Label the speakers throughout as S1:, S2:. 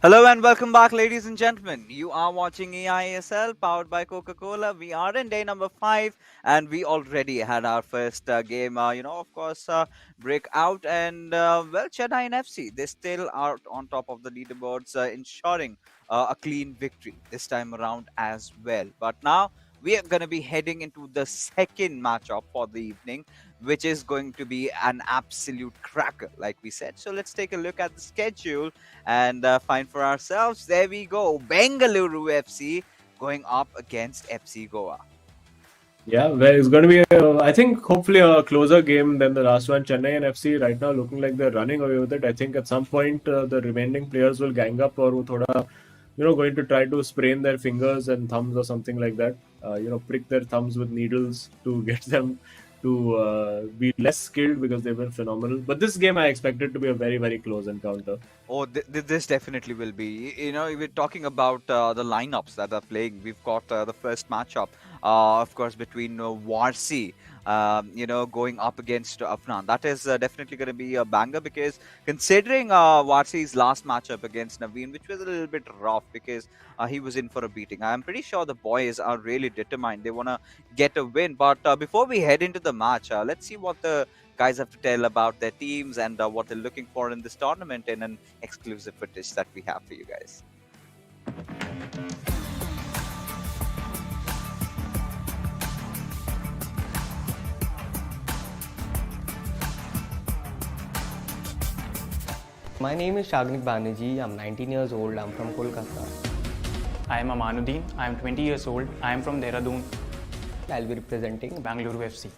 S1: Hello and welcome back, ladies and gentlemen. You are watching eISL powered by Coca-Cola. We are in day number 5, and we already had our first game, of course, break out. And Chennai and FC, they still are on top of the leaderboards, ensuring a clean victory this time around as well. But now we are going to be heading into the second matchup for the evening, which is going to be an absolute cracker, like we said. So let's take a look at the schedule and find for ourselves. There we go. Bengaluru FC going up against FC Goa.
S2: Yeah, well, it's going to be, I think, hopefully a closer game than the last one. Chennai and FC right now looking like they're running away with it. I think at some point the remaining players will gang up or wo thoda, going to try to sprain their fingers and thumbs or something like that. Prick their thumbs with needles to get them to be less skilled because they've been phenomenal. But this game I expect it to be a very, very close encounter.
S1: Oh, this definitely will be. We're talking about the lineups that are playing. We've got the first matchup, of course, between Warsi, going up against Afnan. That is definitely going to be a banger because considering Warsi's last matchup against Naveen, which was a little bit rough because he was in for a beating. I'm pretty sure the boys are really determined. They want to get a win. But before we head into the match, let's see what the guys have to tell about their teams and what they're looking for in this tournament in an exclusive footage that we have for you guys.
S3: My name is Shagnik Banerjee. I'm 19 years old. I'm from Kolkata.
S4: I am Amanuddin. I am 20 years old. I am from Dehradun,
S3: I'll be representing.
S4: Bangalore FC.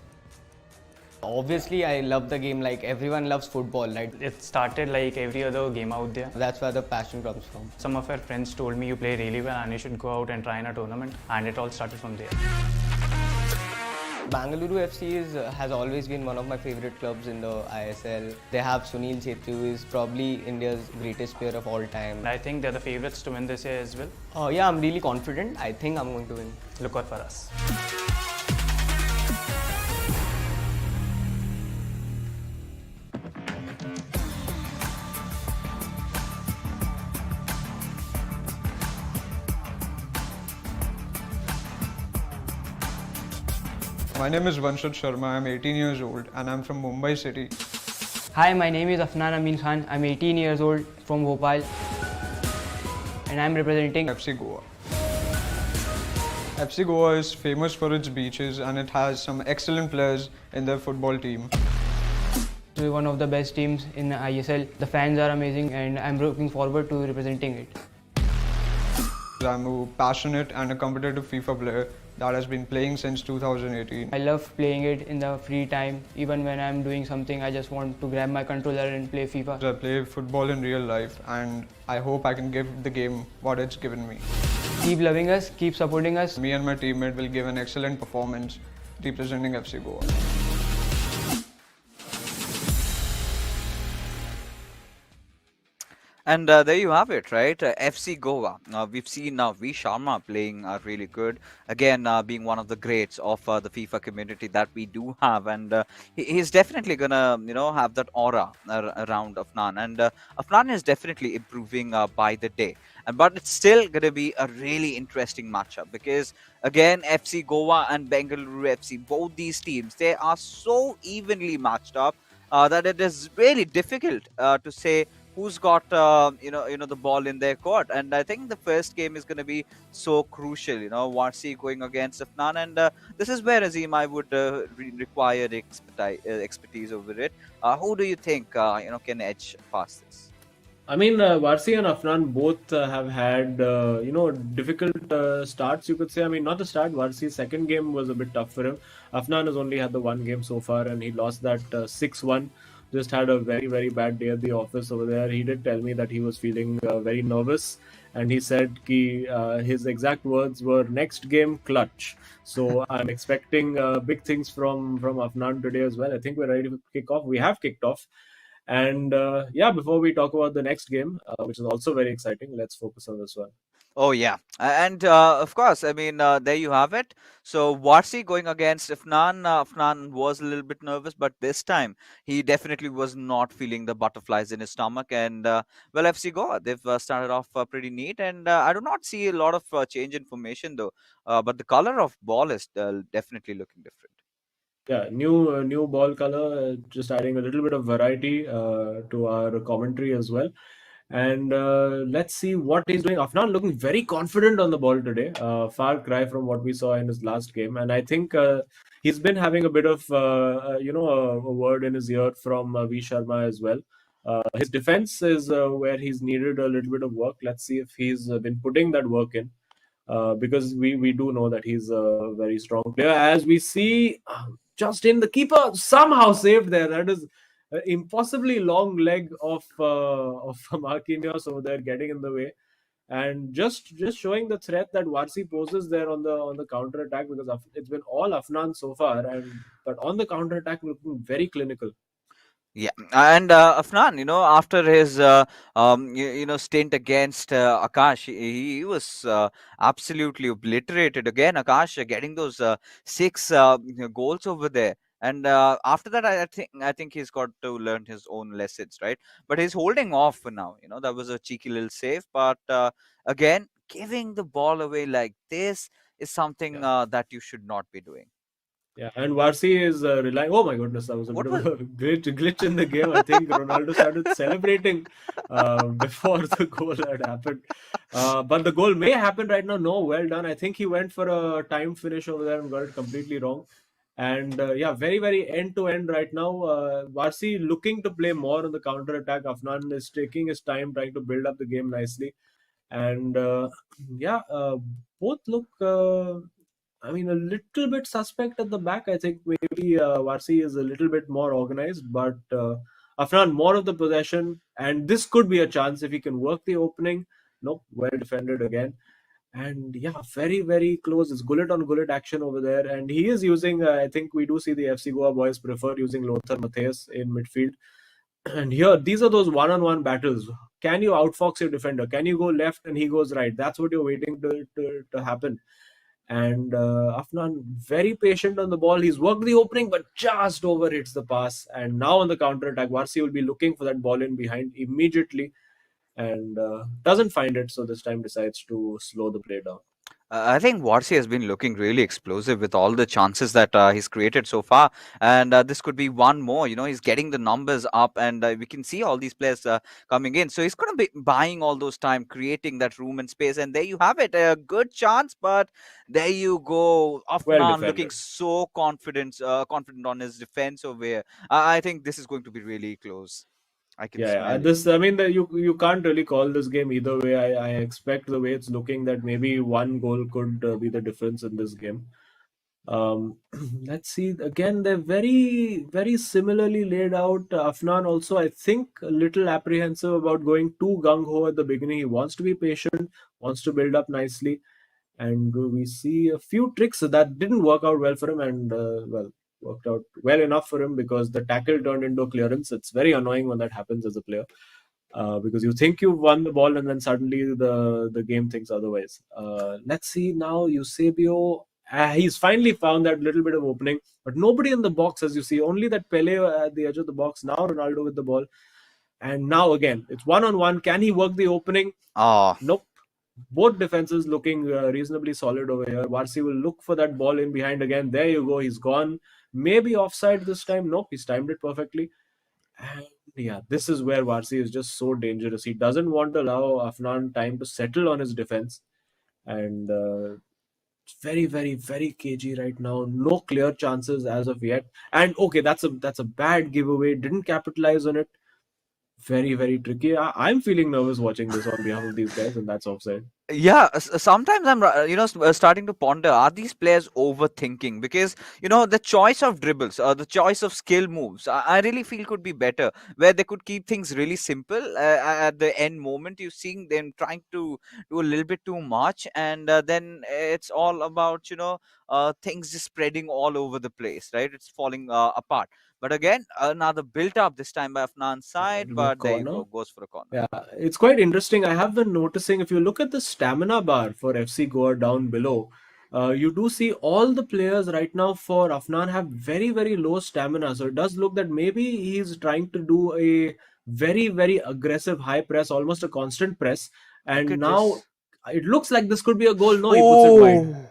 S3: Obviously, I love the game like everyone loves football, right?
S4: It started like every other game out there.
S3: That's where the passion comes from.
S4: Some of our friends told me you play really well and you should go out and try in a tournament, and it all started from there.
S3: Bangalore FC has always been one of my favorite clubs in the ISL. They have Sunil Chhetri, who is probably India's greatest player of all time.
S4: And I think they're the favorites to win this year as well.
S3: Yeah, I'm really confident. I think I'm going to win.
S4: Look out for us.
S5: My name is Vanshad Sharma. I'm 18 years old and I'm from Mumbai City.
S6: Hi, my name is Afnan Amin Khan. I'm 18 years old from Bhopal and I'm representing
S5: FC Goa. FC Goa is famous for its beaches and it has some excellent players in their football team.
S6: one of the best teams in ISL. The fans are amazing and I'm looking forward to representing it.
S5: I'm a passionate and a competitive FIFA player that has been playing since 2018.
S6: I love playing it in the free time. Even when I'm doing something, I just want to grab my controller and play FIFA.
S5: I play football in real life and I hope I can give the game what it's given me.
S6: Keep loving us, keep supporting us.
S5: Me and my teammate will give an excellent performance representing FC Goa.
S1: And there you have it, right? FC Goa. We've seen now V Sharma playing really good. Again, being one of the greats of the FIFA community that we do have, and he's definitely gonna, have that aura around Afnan. And Afnan is definitely improving by the day. And but it's still gonna be a really interesting matchup because again, FC Goa and Bengaluru FC, both these teams, they are so evenly matched up that it is really difficult to say who's got the ball in their court. And I think the first game is going to be so crucial. Warsi going against Afnan, and this is where Azim I would require expertise over it. Who do you think can edge past this?
S2: I mean, Varsi and Afnan both have had, difficult starts, you could say. I mean, not the start. Varsi's second game was a bit tough for him. Afnan has only had the one game so far, and he lost that 6-1. Just had a very, very bad day at the office over there. He did tell me that he was feeling very nervous, and he said his exact words were, "Next game, clutch." So I'm expecting big things from Afnan today as well. I think we're ready to kick off. We have kicked off. And before we talk about the next game, which is also very exciting, let's focus on this one.
S1: Oh yeah, and of course, I mean there you have it. So Warsi going against Afnan. Afnan was a little bit nervous, but this time he definitely was not feeling the butterflies in his stomach. And well, FC Goa they've started off pretty neat, and I do not see a lot of change in formation though. But the color of ball is definitely looking different.
S2: Yeah, new ball color, just adding a little bit of variety to our commentary as well. And let's see what he's doing. Afnan looking very confident on the ball today. Far cry from what we saw in his last game. And I think he's been having a bit of a word in his ear from V Sharma as well. His defense is where he's needed a little bit of work. Let's see if he's been putting that work in. Because we do know that he's a very strong player. As we see, just in the keeper somehow saved there. That is impossibly long leg of Marquinhos over there getting in the way, and just showing the threat that Varsi poses there on the counter attack, because it's been all Afnan so far, and but on the counter attack looking very clinical.
S1: Yeah, and Afnan, after his stint against Akash, he was absolutely obliterated again. Akash getting those six goals over there, and after that, I think he's got to learn his own lessons, right? But he's holding off for now. That was a cheeky little save, but again, giving the ball away like this is something
S2: Yeah.
S1: that you should not be doing.
S2: Yeah, and Varsi is relying. Oh my goodness, that was a
S1: What
S2: bit of
S1: was?
S2: a glitch in the game. I think Ronaldo started celebrating before the goal had happened. But the goal may happen right now. No, well done. I think he went for a timed finish over there and got it completely wrong. And yeah, very, very end to end right now. Varsi looking to play more on the counter attack. Afnan is taking his time, trying to build up the game nicely. And yeah, both look. I mean, a little bit suspect at the back. I think maybe Varsi is a little bit more organized, but Afnan more of the possession, and this could be a chance if he can work the opening. Nope, well defended again, and yeah, very very close. It's gullet on gullet action over there, and he is using. I think we do see the FC Goa boys prefer using Lothar Matthäus in midfield, and here these are those one-on-one battles. Can you outfox your defender? Can you go left and he goes right? That's what you're waiting to happen. And Afnan very patient on the ball. He's worked the opening, but just over hits the pass. And now on the counter attack, Varsi will be looking for that ball in behind immediately, and doesn't find it. So this time decides to slow the play down.
S1: I think Warsi has been looking really explosive with all the chances that he's created so far, and this could be one more. He's getting the numbers up, and we can see all these players coming in. So he's going to be buying all those time, creating that room and space, and there you have it, a good chance. But there you go,
S2: Well
S1: Afnan looking
S2: defended.
S1: so confident on his defense over here. I think this is going to be really close. I can
S2: Yeah,
S1: smell it.
S2: this I mean you can't really call this game either way. I expect the way it's looking that maybe one goal could be the difference in this game. Um, let's see. Again, they're very, very similarly laid out. Afnan also, I think, a little apprehensive about going too gung ho at the beginning. He wants to be patient, wants to build up nicely, and we see a few tricks that didn't work out well for him, and well, worked out well enough for him because the tackle turned into a clearance. It's very annoying when that happens as a player. Because you think you've won the ball and then suddenly the game thinks otherwise. Let's see now, Eusebio. He's finally found that little bit of opening, but nobody in the box, as you see. Only that Pele at the edge of the box. Now Ronaldo with the ball, and now again it's one on one. Can he work the opening?
S1: Oh,
S2: Nope. Both defenses looking reasonably solid over here. Varsi will look for that ball in behind again. There you go. He's gone. Maybe offside this time. Nope. He's timed it perfectly. And yeah, this is where Varsi is just so dangerous. He doesn't want to allow Afnan time to settle on his defense. And very, very, very cagey right now. No clear chances as of yet. And okay, that's a bad giveaway. Didn't capitalize on it. Very, very tricky. I'm feeling nervous watching this on behalf of these guys, and that's offside.
S1: yeah, sometimes I'm starting to ponder, are these players overthinking? Because the choice of dribbles, the choice of skill moves, I really feel could be better, where they could keep things really simple. At the end moment, you're seeing them trying to do a little bit too much, and then it's all about things just spreading all over the place, right? It's falling apart. But again, another built up this time by Afnan's
S2: Yeah,
S1: side,
S2: it'll be a
S1: but there you
S2: corner.
S1: go, goes for a corner.
S2: Yeah, it's quite interesting. I have been noticing if you look at the stamina bar for FC Goa down below, you do see all the players right now for Afnan have very, very low stamina. So it does look that maybe he's trying to do a very, very aggressive high press, almost a constant press.
S1: Look
S2: And
S1: at
S2: now
S1: this.
S2: it looks like this could be a goal. No, he puts it wide.
S1: Oh,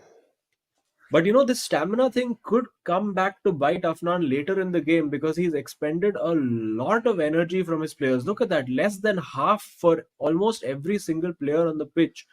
S2: But this stamina thing could come back to bite Afnan later in the game because he's expended a lot of energy from his players. Look at that, less than half for almost every single player on the pitch.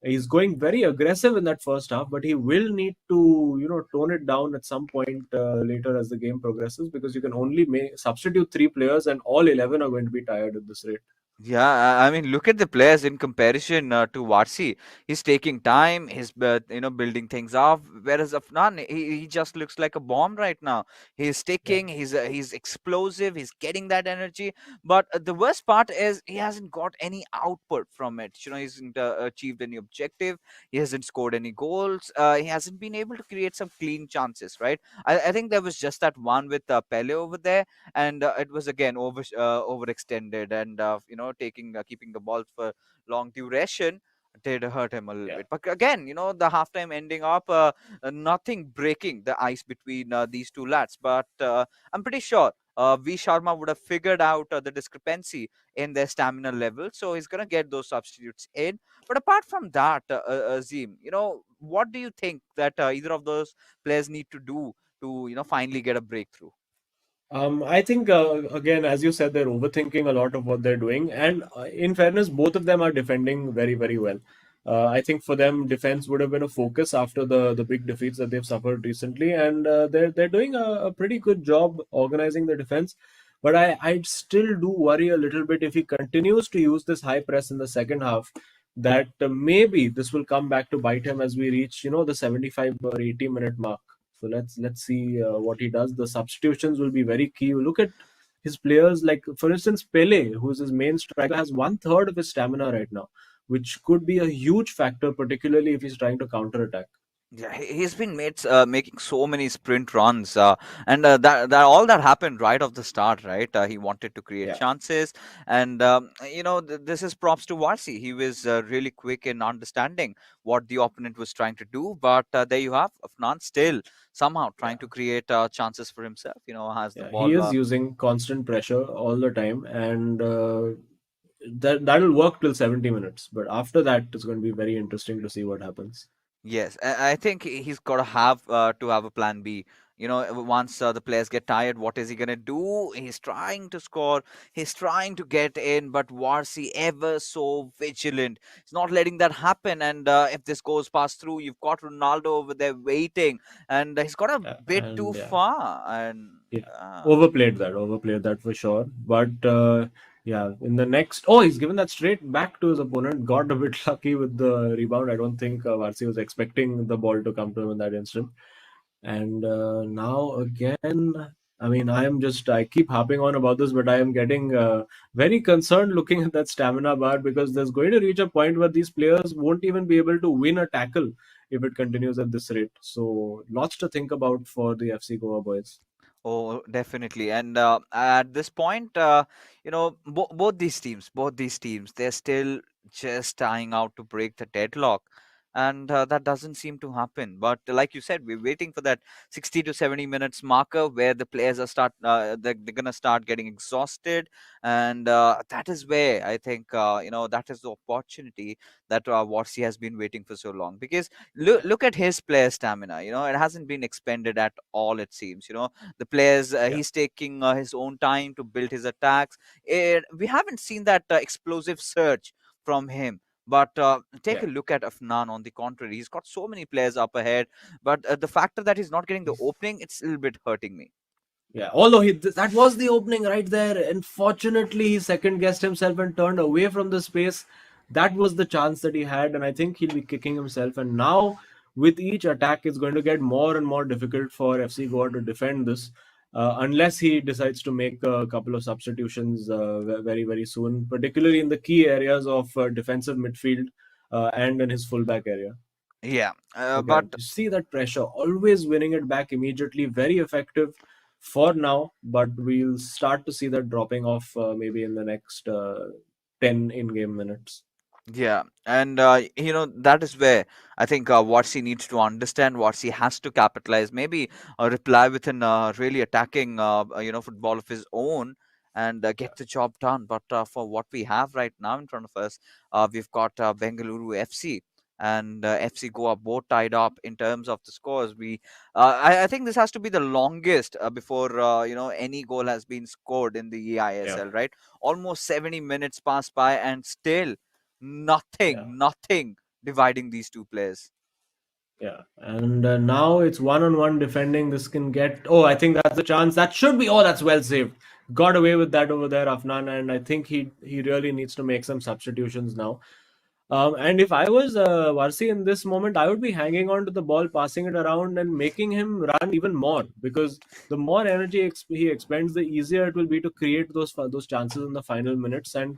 S2: He's going very aggressive in that first half, but he will need to, tone it down at some point later as the game progresses because you can only substitute 3 players and all 11 are going to be tired at this rate.
S1: yeah, I mean, look at the players in comparison to Varsi. He's taking time. He's building things up. Whereas Afnan, he just looks like a bomb right now. He's
S2: Yeah.
S1: sticking. He's explosive. He's getting that energy. But the worst part is he hasn't got any output from it. He hasn't achieved any objective. He hasn't scored any goals. He hasn't been able to create some clean chances. Right. I think there was just that one with Pele over there, and it was again overextended, and taking keeping the ball for long duration did hurt him a little
S2: Yeah.
S1: bit. But again, the halftime ending up nothing breaking the ice between these two lads. But I'm pretty sure V Sharma would have figured out the discrepancy in their stamina level, so he's gonna get those substitutes in. But apart from that, Azim, what do you think that either of those players need to do to finally get a breakthrough?
S2: I think again, as you said, they're overthinking a lot of what they're doing, and in fairness, both of them are defending very, very well. I think for them, defense would have been a focus after the big defeats that they've suffered recently, and they're doing a pretty good job organizing the defense. But I still do worry a little bit if he continues to use this high press in the second half, that maybe this will come back to bite him as we reach the 75 or 80 minute mark. So let's see what he does. The substitutions will be very key. You look at his players, like for instance Pele, who is his main striker, has 1/3 of his stamina right now, which could be a huge factor, particularly if he's trying to counter attack.
S1: Yeah, he's been making so many sprint runs, and that all that happened right off the start, right? He wanted to create
S2: Yeah.
S1: chances, and this is props to Varsi. He was really quick in understanding what the opponent was trying to do. But there you have Afnan still somehow trying
S2: Yeah.
S1: to create chances for himself. Has the
S2: Yeah, he
S1: ball.
S2: is using constant pressure all the time, and that'll work till 70 minutes. But after that, it's going to be very interesting to see what happens.
S1: Yes, I think he's got to have a plan B. Once the players get tired, what is he gonna do? He's trying to score. He's trying to get in, but Varsi ever so vigilant. He's not letting that happen. And if this goes past through, you've got Ronaldo over there waiting, and he's got a
S2: Yeah,
S1: bit too
S2: and yeah,
S1: far. And
S2: yeah,
S1: uh,
S2: overplayed that for sure. But yeah, in the next, oh, he's given that straight back to his opponent. Got a bit lucky with the rebound. I don't think Varsi was expecting the ball to come to him in that instant. And now again, I mean, I keep harping on about this, but I am getting very concerned looking at that stamina bar because there's going to reach a point where these players won't even be able to win a tackle if it continues at this rate. So lots to think about for the FC Goa boys.
S1: Oh, definitely. And at this point, both these teams, they're still just trying out to break the deadlock. And that doesn't seem to happen. But like you said, we're waiting for that 60 to 70 minutes marker where the players they're gonna start getting exhausted, and that is where I think that is the opportunity that Warsi has been waiting for so long. Because look at his player stamina. It hasn't been expended at all. It seems. The players,
S2: Yeah,
S1: he's taking his own time to build his attacks. We haven't seen that explosive surge from him. But take
S2: yeah.
S1: a look at Afnan. On the contrary, he's got so many players up ahead. But the factor that he's not getting the opening, it's a little bit hurting me.
S2: Yeah, although that was the opening right there. Unfortunately, he second guessed himself and turned away from the space. That was the chance that he had, and I think he'll be kicking himself. And now, with each attack, it's going to get more and more difficult for FC Goa to defend this, unless he decides to make a couple of substitutions very, very soon, particularly in the key areas of defensive midfield and in his fullback area.
S1: Yeah,
S2: Look at
S1: but
S2: it. You see that pressure, always winning it back immediately. Very effective for now, but we'll start to see that dropping off maybe in the next 10 in-game minutes.
S1: Yeah, and that is where I think Watsi needs to understand. Watsi has to capitalize, maybe reply with an really attacking, football of his own, and get the job done. But for what we have right now in front of us, we've got Bengaluru FC and FC Goa both tied up in terms of the scores. I think this has to be the longest before any goal has been scored in the
S2: Yeah,
S1: eISL, right? Almost 70 minutes passed by, and still
S2: yeah.
S1: nothing dividing these two players.
S2: Yeah, and now it's one-on-one defending. This can get. Oh, I think that's a chance. That should be. Oh, that's well saved. Got away with that over there, Afnan, and I think he really needs to make some substitutions now. And if I was Varsi in this moment, I would be hanging on to the ball, passing it around, and making him run even more, because the more energy he expends, the easier it will be to create those chances in the final minutes. And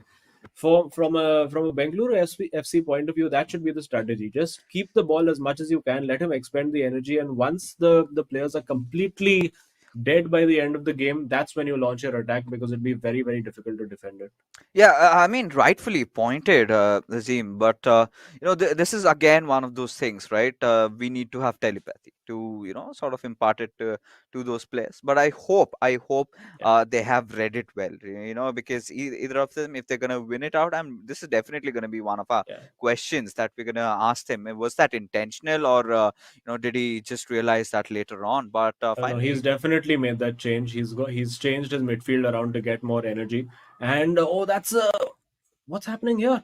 S2: from a Bengaluru FC point of view, that should be the strategy. Just keep the ball as much as you can, let him expend the energy, and once the players are completely dead by the end of the game, that's when you launch your attack, because it'd be very, very difficult to defend it.
S1: Yeah, I mean, rightfully pointed, Nazim. But this is again one of those things, right? We need to have telepathy to, sort of impart it to those players. But I hope
S2: Yeah,
S1: they have read it well, because either of them, if they're gonna win it out, this is definitely gonna be one of our
S2: yeah.
S1: questions that we're gonna ask them. Was that intentional, or did he just realize that later on? But
S2: No, he's
S1: finally,
S2: definitely made that change. He's changed his midfield around to get more energy. And oh, that's what's happening here?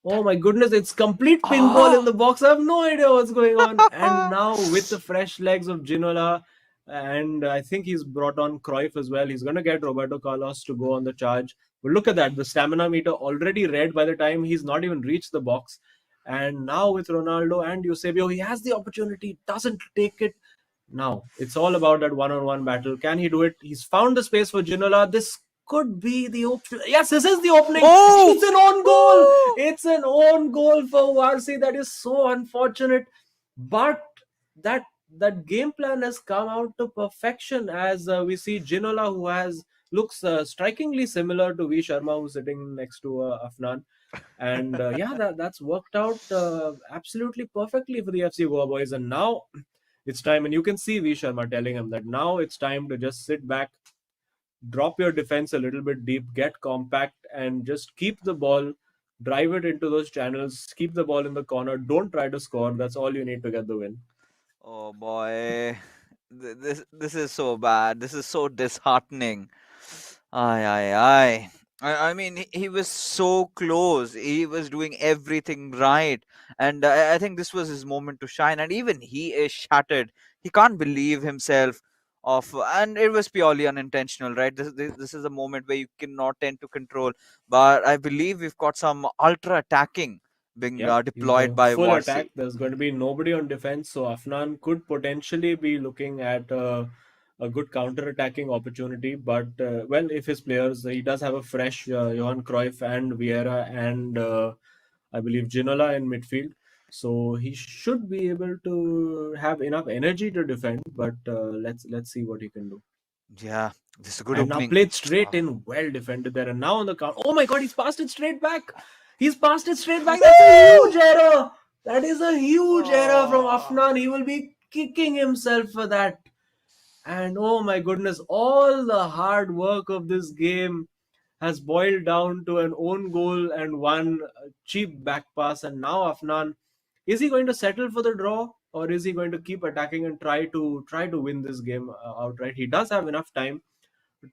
S2: Oh
S1: that
S2: my goodness, it's complete pinball in
S1: ah.
S2: the box. I have no idea what's going on. And now with the fresh legs of Ginola, and I think he's brought on Cruyff as well. He's going to get Roberto Carlos to go on the charge. But look at that, the stamina meter already red by the time he's not even reached the box. And now with Ronaldo and Eusebio, he has the opportunity, doesn't take it. Now it's all about that one-on-one battle. Can he do it? He's found the space for Ginola. This could be the option. Yes, this is the opening.
S1: Oh!
S2: It's an own goal.
S1: Woo!
S2: It's an own goal for Varsi. That is so unfortunate. But that that game plan has come out to perfection, as we see Ginola, who has looks strikingly similar to V Sharma, who's sitting next to Afnan. And yeah, that's worked out absolutely perfectly for the FC Goa boys. And now it's time, and you can see V Sharma telling him that now it's time to just sit back, drop your defense a little bit deep, get compact, and just keep the ball, drive it into those channels, keep the ball in the corner. Don't try to score. That's all you need to get the win.
S1: Oh boy, this is so bad. This is so disheartening. Aye, aye, aye. I mean, he was so close. He was doing everything right, and I think this was his moment to shine. And even he is shattered. He can't believe himself. And it was purely unintentional, right? This is a moment where you cannot tend to control. But I believe we've got some ultra attacking being
S2: Yeah, he's
S1: deployed
S2: going
S1: by
S2: full attack.
S1: Warsi.
S2: There's going to be nobody on defense, so Afnan could potentially be looking at a good counter-attacking opportunity. But well, if his players, he does have a fresh Johan Cruyff and Vieira and I believe Ginola in midfield, so he should be able to have enough energy to defend. But let's see what he can do.
S1: Yeah, this is a good
S2: And now
S1: opening.
S2: played straight in, well defended there. And now on the count. Oh my god, he's passed it straight back. He's passed it straight back. That's a huge error. That is a huge error from
S1: Oh.
S2: Afnan. He will be kicking himself for that. And oh my goodness, all the hard work of this game has boiled down to an own goal and one cheap back pass. And now Afnan, is he going to settle for the draw, or is he going to keep attacking and try to win this game outright? He does have enough time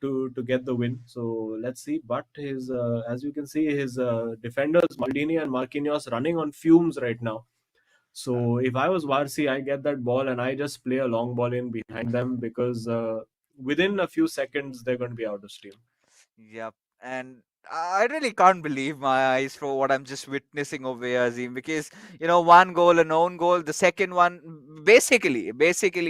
S2: to get the win. So let's see. But his as you can see, his defenders Maldini and Marquinhos running on fumes right now. So if I was Varsi, I get that ball and I just play a long ball in behind them, because within a few seconds they're going to be out of steam.
S1: Yep. And I really can't believe my eyes for what I'm just witnessing over here, Azim, because one goal, an own goal, the second one, basically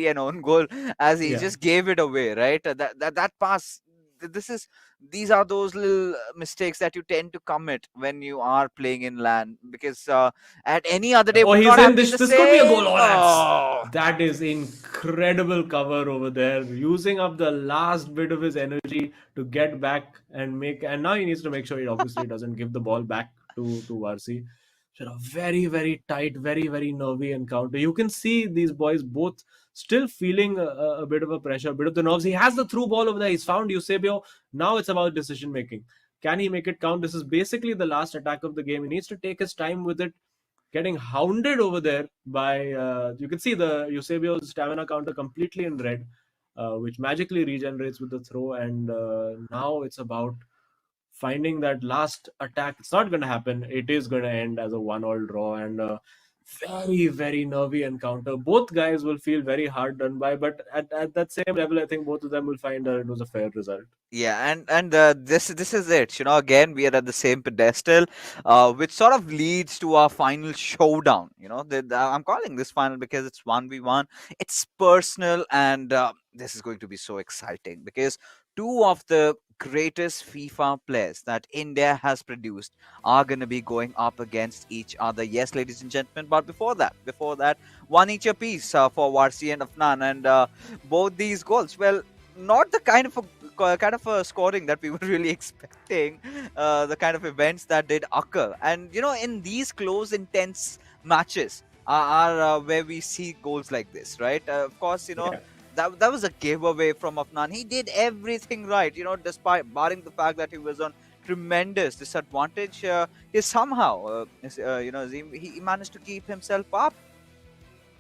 S1: an own goal, as he
S2: Yeah.
S1: just gave it away, right? That pass. This is These are those little mistakes that you tend to commit when you are playing in land, because at any other day
S2: Oh,
S1: would
S2: he's
S1: not
S2: in.
S1: have been
S2: This
S1: the
S2: this could be a goal.
S1: same.
S2: Oh,
S1: Oh.
S2: that is incredible cover over there, using up the last bit of his energy to get back and make. And now he needs to make sure he obviously doesn't give the ball back to Varsi. So a very, very tight, very, very nervy encounter. You can see these boys both still feeling a bit of a pressure, a bit of the nerves. He has the through ball over there. He's found Eusebio. Now it's about decision making. Can he make it count? This is basically the last attack of the game. He needs to take his time with it. Getting hounded over there by, you can see the Eusebio's stamina counter completely in red, which magically regenerates with the throw. And now it's about finding that last attack. It's not going to happen. It is going to end as a 1-all draw, and very, very nervy encounter. Both guys will feel very hard done by, but at that same level, I think both of them will find that it was a fair result.
S1: Yeah, and this is it. Again, we are at the same pedestal, which sort of leads to our final showdown. I'm calling this final because it's 1v1. It's personal, and this is going to be so exciting because two of the greatest FIFA players that India has produced are going to be going up against each other. Yes, ladies and gentlemen. But before that, one each apiece for Warsi and Afnan, and both these goals. Well, not the kind of a scoring that we were really expecting, the kind of events that did occur. And in these close, intense matches are where we see goals like this, right? Of course,
S2: Yeah.
S1: that was a giveaway from Afnan. He did everything right, despite barring the fact that he was on tremendous disadvantage. He somehow, he managed to keep himself up.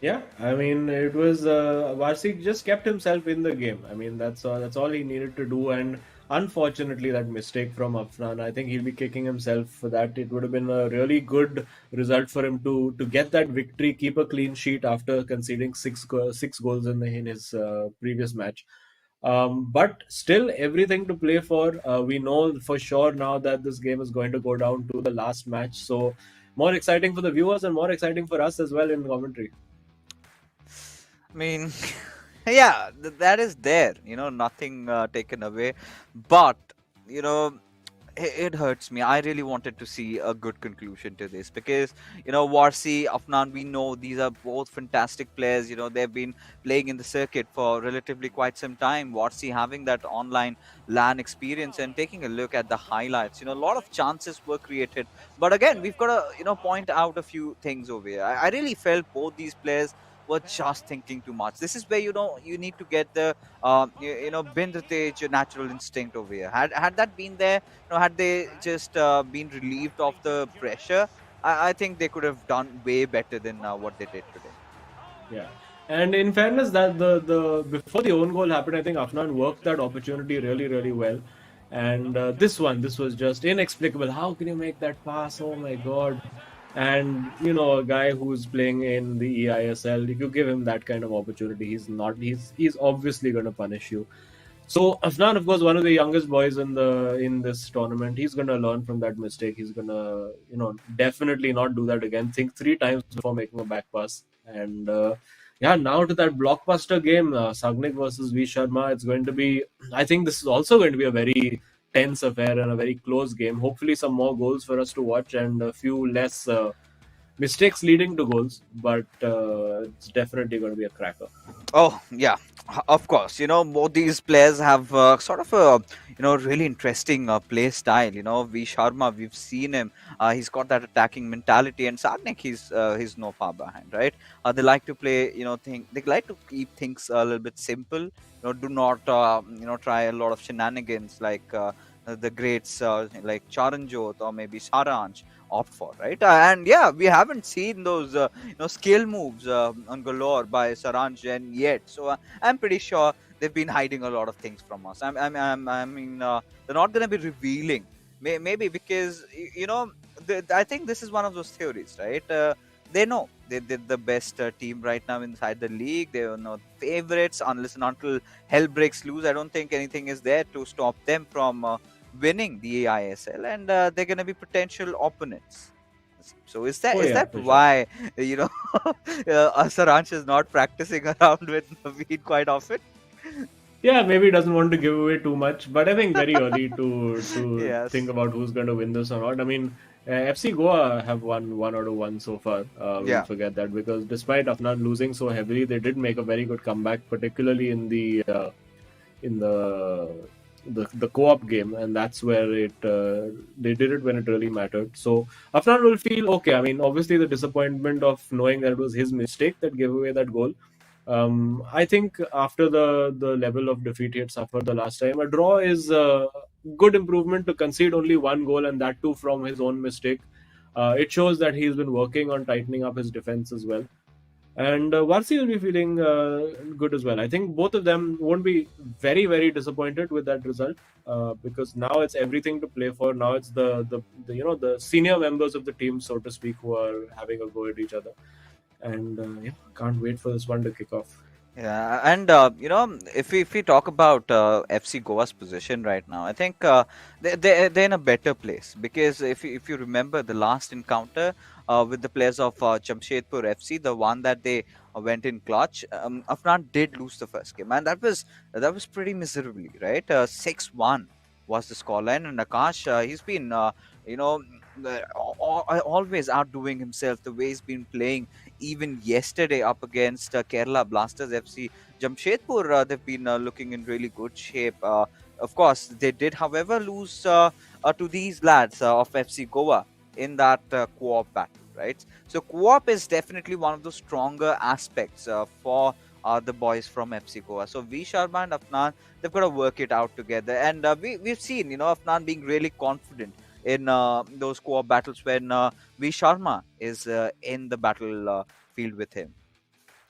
S2: Yeah, I mean, it was Varsik just kept himself in the game. I mean, that's all he needed to do. And unfortunately, that mistake from Afnan, I think he'll be kicking himself for that. It would have been a really good result for him to get that victory, keep a clean sheet after conceding six goals in his previous match. But still, everything to play for. We know for sure now that this game is going to go down to the last match. So more exciting for the viewers and more exciting for us as well in commentary.
S1: I mean, yeah, that is there. Nothing taken away, but you know, it hurts me. I really wanted to see a good conclusion to this because Warsi, Afnan, we know these are both fantastic players. They've been playing in the circuit for relatively quite some time. Warsi having that online LAN experience and taking a look at the highlights. A lot of chances were created, but again, we've got to point out a few things over here. I really felt both these players were just thinking too much. This is where you need to get the vintage natural instinct over here. Had that been there, had they just been relieved of the pressure, I think they could have done way better than what they did today.
S2: Yeah. And in fairness, that the before the own goal happened, I think Afnan worked that opportunity really, really well. And this was just inexplicable. How can you make that pass? Oh my God. And a guy who's playing in the eISL, if you give him that kind of opportunity, he's obviously going to punish you. So Afnan, of course, one of the youngest boys in this tournament, he's gonna learn from that mistake. He's gonna, definitely not do that again. Think three times before making a back pass. And yeah, now to that blockbuster game, Sagnik versus V Sharma. It's going to be. I think this is also going to be a very tense affair and a very close game. Hopefully, some more goals for us to watch and a few less mistakes leading to goals. But it's definitely going to be a cracker.
S1: Oh yeah, of course. Both these players have sort of a really interesting play style. V Sharma, we've seen him. He's got that attacking mentality, and Sarnik, he's no far behind, right? They like to play. They like to keep things a little bit simple. Do not try a lot of shenanigans like the greats like Charanjot or maybe Saranj opt for, right? And yeah, we haven't seen those skill moves on galore by Saranjan yet. So I'm pretty sure they've been hiding a lot of things from us. I mean, they're not going to be revealing. Maybe because I think this is one of those theories, right? They know they're the best team right now inside the league. They are not favorites unless and until hell breaks loose. I don't think anything is there to stop them from winning the eISL, and they're going to be potential opponents. So is that
S2: Oh
S1: is
S2: yeah,
S1: that
S2: for sure.
S1: why Saransh is not practicing around with Naveed quite often?
S2: Yeah, maybe he doesn't want to give away too much, but I think very early to
S1: Yes.
S2: think about who's going to win this or not. I mean, FC Goa have won 1 out of 1 so far. We'll
S1: Yeah.
S2: forget that because despite Afnan losing so heavily, they did make a very good comeback, particularly in the the co-op game, and that's where they did it when it really mattered. So Afnan will feel okay. I mean, obviously the disappointment of knowing that it was his mistake that gave away that goal. I think after the level of defeat he had suffered the last time, a draw is a good improvement. To concede only one goal, and that too from his own mistake, it shows that he's been working on tightening up his defense as well. And Varsi will be feeling good as well. I think both of them won't be very disappointed with that result, because now it's everything to play for. Now it's the the senior members of the team, so to speak, who are having a go at each other. And yeah, can't wait for this one to kick off.
S1: Yeah, and if we talk about FC Goa's position right now, I think they're in a better place, because if you remember the last encounter with the players of Jamshedpur FC, the one that they went in clutch, Afnan did lose the first game, and that was pretty miserably, right? 6-1 was the scoreline, and Akash, he's been you know always outdoing himself the way he's been playing. Even yesterday up against Kerala Blasters FC, Jamshedpur, they've been looking in really good shape. Of course, they did, however, lose to these lads of FC Goa in that co-op battle, right? So co-op is definitely one of the stronger aspects for the boys from FC Goa. So V Sharma and Afnan, they've got to work it out together. And we've seen, Afnan being really confident in those co-op battles when V Sharma is in the battle field with him.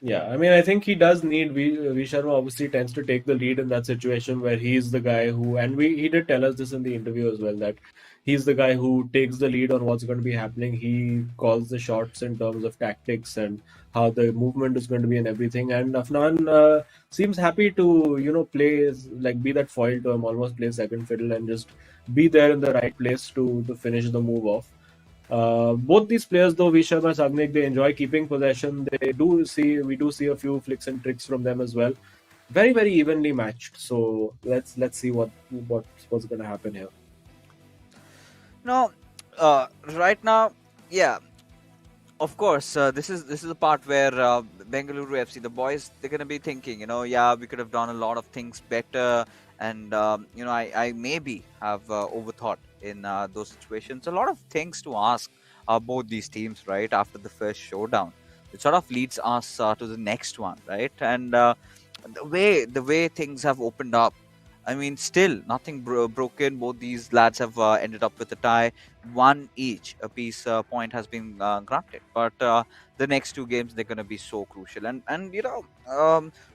S2: Yeah, I mean, I think he does need V Sharma obviously tends to take the lead in that situation where he's the guy who, and he did tell us this in the interview as well, that he's the guy who takes the lead on what's going to be happening. He calls the shots in terms of tactics and how the movement is going to be and everything. And Afnan seems happy to play like be that foil to him, almost play second fiddle and just be there in the right place to finish the move off. Both these players, though, Visharma and Sagnik, they enjoy keeping possession. We do see a few flicks and tricks from them as well. Very evenly matched. So let's see what's going to happen here.
S1: No, right now, yeah. Of course, this is a part where Bengaluru FC, the boys, they're gonna be thinking, yeah, we could have done a lot of things better, and I maybe have overthought in those situations. A lot of things to ask both these teams, right? After the first showdown, it sort of leads us to the next one, right? And the way things have opened up, I mean, still nothing broken. Both these lads have ended up with a tie, one each. A piece point has been granted, but the next two games, they're going to be so crucial. And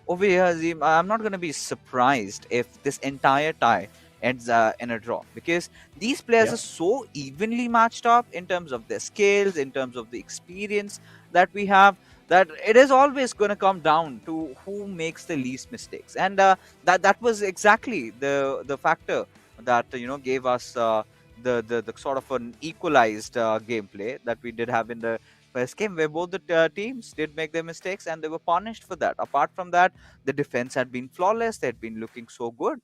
S1: over here, Azim, I'm not going to be surprised if this entire tie ends in a draw, because these players
S2: Yeah.
S1: are so evenly matched up in terms of their skills, in terms of the experience that we have, that it is always going to come down to who makes the least mistakes. And that was exactly the factor that gave us the sort of an equalized gameplay that we did have in the first game, where both the teams did make their mistakes and they were punished for that. Apart from that, the defense had been flawless. They had been looking so good.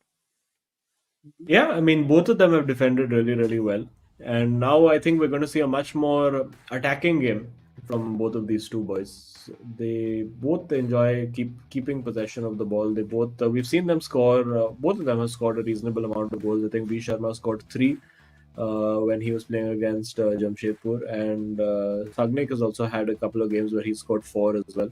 S2: Yeah, I mean, both of them have defended really well. And now I think we're going to see a much more attacking game from both of these two boys. They both enjoy keeping possession of the ball. They both we've seen them score. Both of them have scored a reasonable amount of goals. I think V Sharma scored three when he was playing against Jamshedpur, and Sagnik has also had a couple of games where he scored four as well.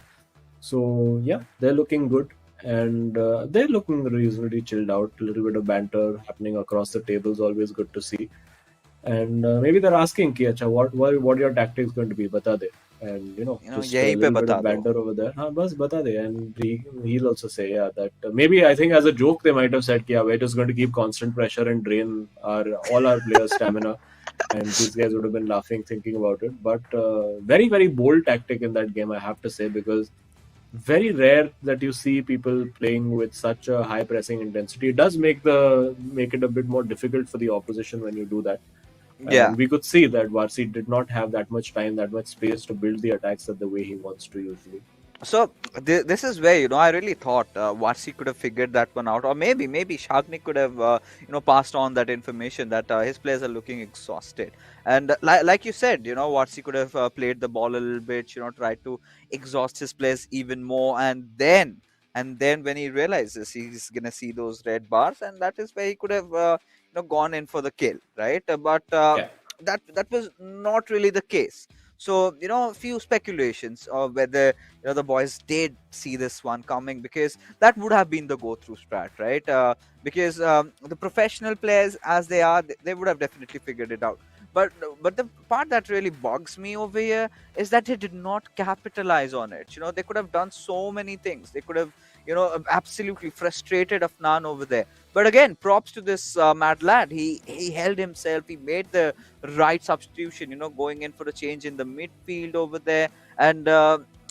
S2: So yeah, they're looking good, and they're looking reasonably chilled out. A little bit of banter happening across the table is always good to see. And maybe they're asking कि अच्छा what your tactics going to be बता दे, and just a
S1: यहीं पे
S2: little bit
S1: बता
S2: of
S1: दो.
S2: banter over there. हाँ बस बता दे, and he'll also say yeah that maybe I think as a joke they might have said कि yeah, we're just going to keep constant pressure and drain all our players' stamina. And these guys would have been laughing thinking about it. But very bold tactic in that game, I have to say, because very rare that you see people playing with such a high pressing intensity. It does make it a bit more difficult for the opposition when you do that.
S1: Yeah.
S2: And we could see that Varsi did not have that much time, that much space to build the attacks the way he wants to usually.
S1: So this is where I really thought Varsi could have figured that one out, or maybe Shagnik could have passed on that information that his players are looking exhausted, and like you said, Varsi could have played the ball a little bit, tried to exhaust his players even more, and then and then when he realizes he's gonna see those red bars, and that is where he could have gone in for the kill, right? But
S2: Yeah.
S1: that was not really the case. So a few speculations of whether the boys did see this one coming, because that would have been the go through strat, right? Because the professional players as they are, they would have definitely figured it out. But the part that really bugs me over here is that they did not capitalize on it. They could have done so many things. They could have absolutely frustrated Afnan over there. But again, props to this mad lad. He held himself. He made the right substitution. Going in for a change in the midfield over there, and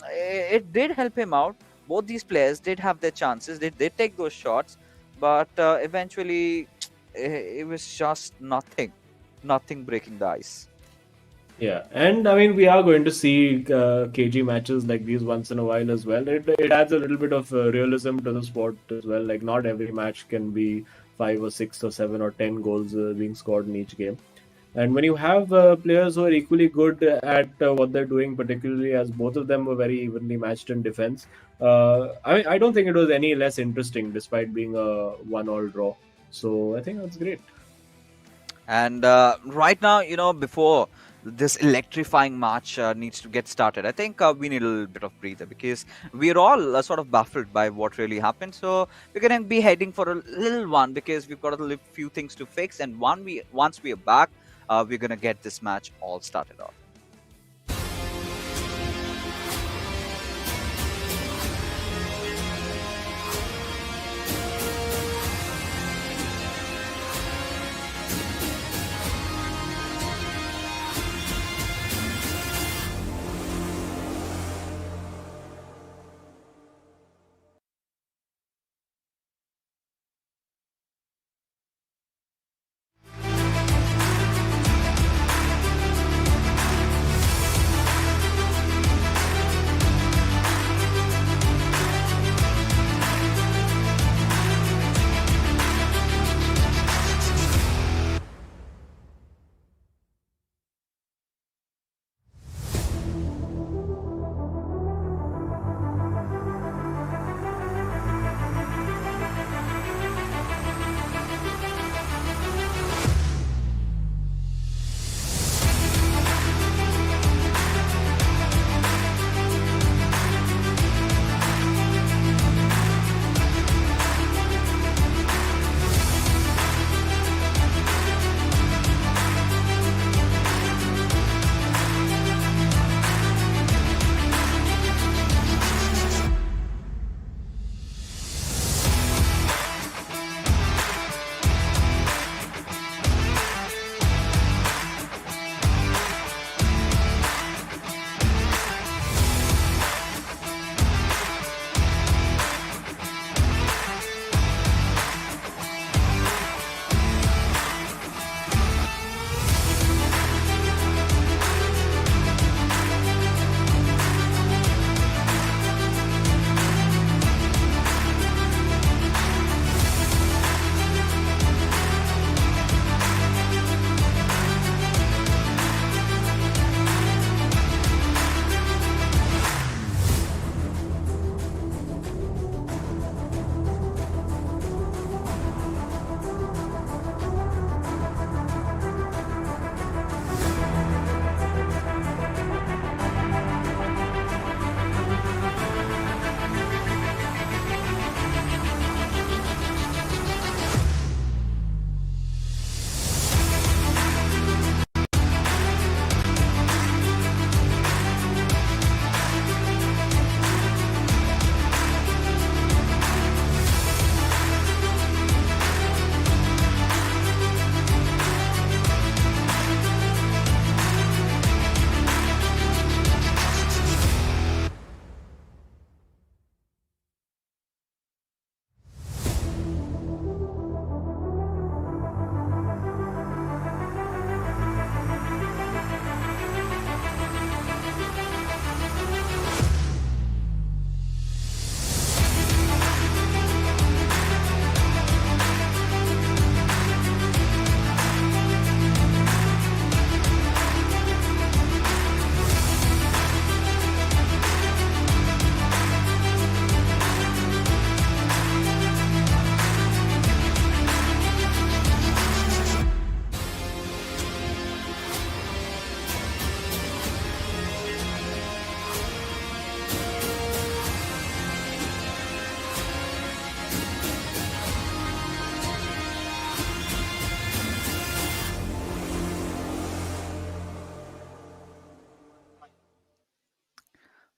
S1: it did help him out. Both these players did have their chances. They did take those shots, but eventually it was just nothing breaking the ice.
S2: Yeah, and I mean, we are going to see KG matches like these once in a while as well. It adds a little bit of realism to the sport as well. Like, not every match can be 5 or 6 or 7 or 10 goals being scored in each game. And when you have players who are equally good at what they're doing, particularly as both of them were very evenly matched in defense, I don't think it was any less interesting despite being a 1-all draw. So I think that's great.
S1: And right now, before this electrifying match needs to get started, I think we need a little bit of breather, because we're all sort of baffled by what really happened. So we're going to be heading for a little one, because we've got a few things to fix. And once we are back, we're going to get this match all started off.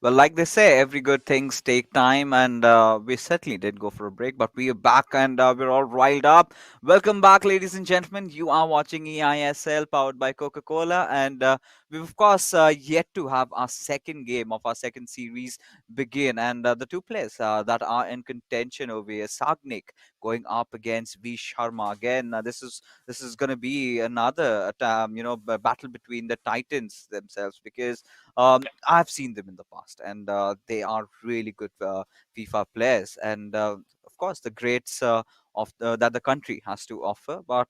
S1: Well, like they say, every good things take time, and we certainly did go for a break, but we are back and we're all riled up. Welcome back, ladies and gentlemen. You are watching eISL powered by Coca Cola, and we've, of course, yet to have our second game of our second series begin. And the two players that are in contention over here, Sagnik going up against V Sharma. Again, this is going to be another battle between the Titans themselves, because I've seen them in the past, and they are really good FIFA players, and of course the greats that the country has to offer. But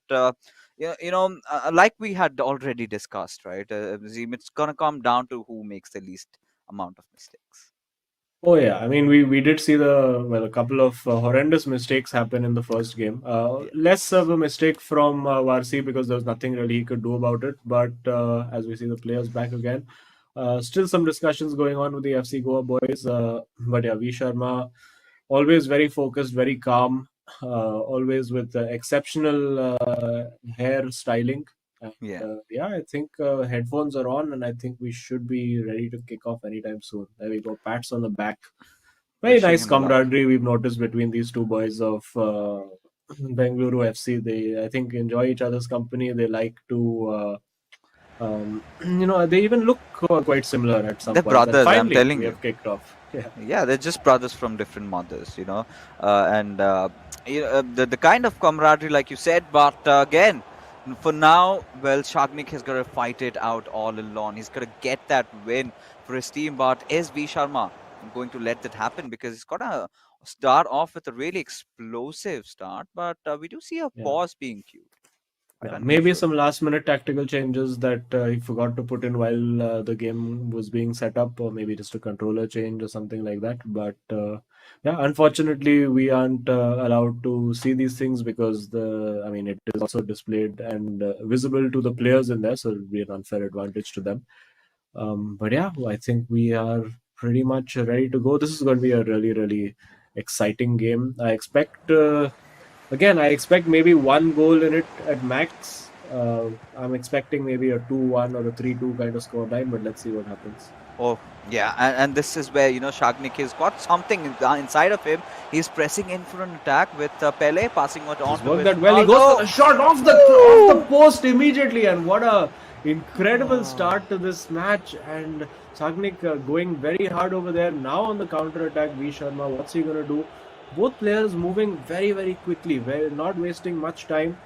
S1: like we had already discussed, right? Zim, it's gonna come down to who makes the least amount of mistakes.
S2: Oh yeah, I mean we did see a couple of horrendous mistakes happen in the first game.
S1: Yeah,
S2: Less of a mistake from Varsi because there was nothing really he could do about it. But as we see the players back again, still some discussions going on with the FC Goa boys. But yeah, V Sharma always very focused, very calm, always with exceptional hair styling. And,
S1: yeah.
S2: yeah, I think headphones are on, and I think we should be ready to kick off anytime soon. There we go, pats on the back. Very
S1: Wishing
S2: nice
S1: him luck.
S2: camaraderie we've noticed between these two boys of Bengaluru FC. They, I think, enjoy each other's company. They like to, they even look quite similar at some
S1: They're
S2: points. And
S1: brothers, I'm
S2: finally,
S1: telling
S2: we
S1: you.
S2: have kicked off. Yeah.
S1: Yeah, they're just brothers from different mothers, and the kind of camaraderie, like you said. But again, for now, well, Shagnik has got to fight it out all alone. He's got to get that win for his team. But is V Sharma going to let that happen? Because he's got to start off with a really explosive start, but we do see a
S2: Yeah.
S1: pause being queued. Quite
S2: Yeah, maybe
S1: unusual.
S2: some last minute tactical changes that he forgot to put in while the game was being set up, or maybe just a controller change or something like that. But yeah, unfortunately, we aren't allowed to see these things because it is also displayed and visible to the players in there, so it'll be an unfair advantage to them. But yeah, I think we are pretty much ready to go. This is going to be a really, really exciting game. I expect. Again, I expect maybe one goal in it at max. I'm expecting maybe a 2-1 or a 3-2 kind of score line, but let's see what happens.
S1: Oh, yeah, and this is where, Shagnik has got something inside of him. He's pressing in for an attack with Pele, passing it on
S2: He's
S1: to
S2: worked
S1: his
S2: that well. He goes for the shot off the post immediately, and what a incredible start to this match. And Sagnik going very hard over there. Now on the counter attack, V Sharma, what's he going to do? Both players moving very, very quickly, not wasting much time,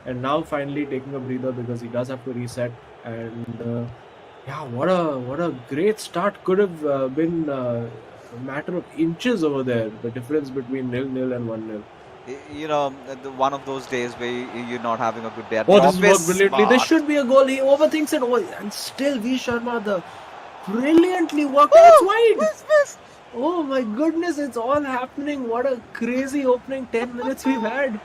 S2: and now finally taking a breather because he does have to reset. And yeah, what a great start! Could have been a matter of inches over there. The difference between 0-0 and 1-0.
S1: One of those days where you're not having a good day at
S2: Oh,
S1: the
S2: this has worked
S1: office.
S2: brilliantly. This
S1: But
S2: should be a goal. He overthinks it. Oh, and still V Sharma, the brilliantly worked. It's wide. Oh my goodness, it's all happening. What a crazy opening 10 minutes we've had.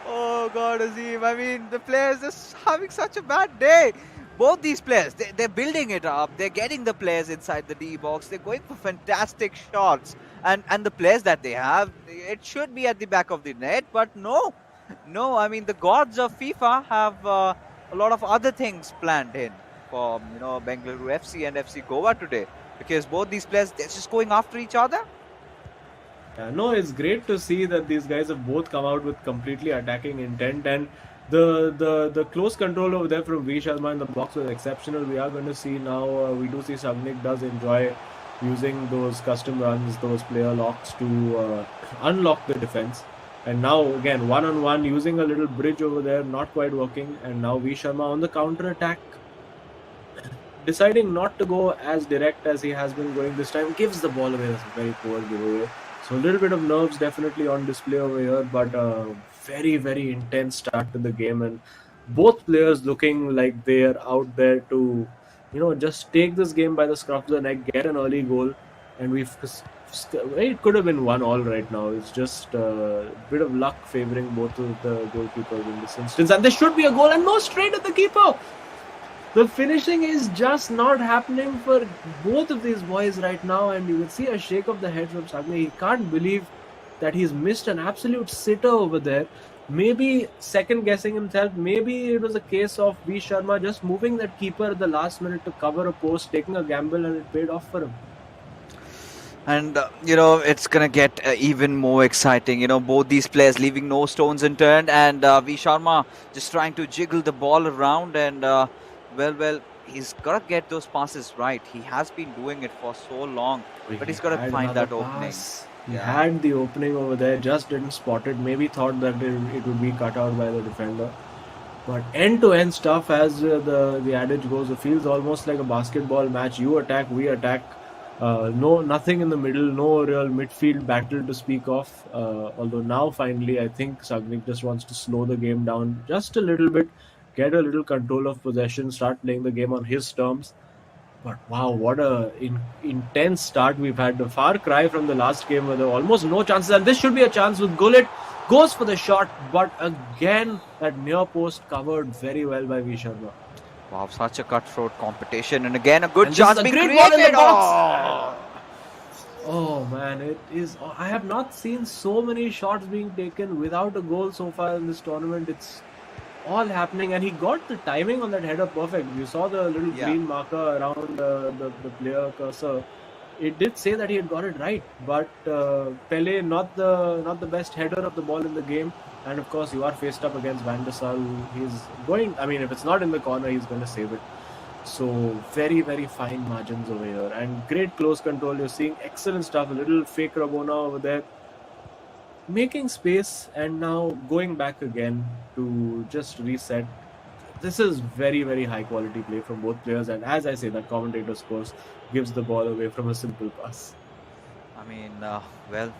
S1: Oh God, Azim! I mean, the players just having such a bad day. Both these players, they're building it up. They're getting the players inside the D box. They're going for fantastic shots, and the players that they have, it should be at the back of the net. But no. I mean, the gods of FIFA have a lot of other things planned in for Bengaluru FC and FC Goa today, because both these players, they're just going after each other.
S2: Yeah, no, it's great to see that these guys have both come out with completely attacking intent, and the close control over there from V Sharma in the box was exceptional. We are going to see now. We do see Sagnik does enjoy using those custom runs, those player locks to unlock the defense. And now again, one-on-one, using a little bridge over there, not quite working. And now V Sharma on the counter attack, deciding not to go as direct as he has been going this time, gives the ball away. That's a very poor giveaway. So a little bit of nerves definitely on display over here, but a very, very intense start to the game, and both players looking like they are out there to, just take this game by the scruff of the neck, get an early goal, and it could have been 1-1 right now. It's just a bit of luck favoring both of the goalkeepers in this instance, and there should be a goal, and no, straight at the keeper. The finishing is just not happening for both of these boys right now, and you will see a shake of the head from Sagni. He can't believe that he's missed an absolute sitter over there. Maybe second guessing himself. Maybe it was a case of V Sharma just moving that keeper at the last minute to cover a post, taking a gamble, and it paid off for him.
S1: And it's gonna get even more exciting. Both these players leaving no stones unturned, and V Sharma just trying to jiggle the ball around, and well, he's gotta get those passes right. He has been doing it for so long, but
S2: He
S1: he's gotta
S2: had
S1: find
S2: another
S1: that opening.
S2: pass. He
S1: Yeah.
S2: had the opening over there, just didn't spot it. Maybe thought that it would be cut out by the defender. But end-to-end stuff, as the adage goes, it feels almost like a basketball match. You attack, we attack. Nothing in the middle, no real midfield battle to speak of. Although now, finally, I think Sagnik just wants to slow the game down just a little bit, get a little control of possession, start playing the game on his terms. But wow, what a intense start we've had. The far cry from the last game where there were almost no chances. And this should be a chance with Gullit. Goes for the shot, but again, that near post covered very well by V Sharma.
S1: Wow, such a cutthroat competition, and again a good
S2: And this
S1: chance
S2: is a
S1: being
S2: great ball in the
S1: created.
S2: box. Oh man, it is. I have not seen so many shots being taken without a goal so far in this tournament. It's all happening, and he got the timing on that header perfect. You saw the little
S1: Yeah.
S2: green marker around the player cursor. It did say that he had got it right, but Pele not the best header of the ball in the game. And of course, you are faced up against Van der Sar. He's going. I mean, if it's not in the corner, he's going to save it. So very, very fine margins over here, and great close control. You're seeing excellent stuff. A little fake Rabona over there, making space, and now going back again to just reset. This is very, very high quality play from both players, and as I say, that commentator scores gives the ball away from a simple pass.
S1: I mean, well,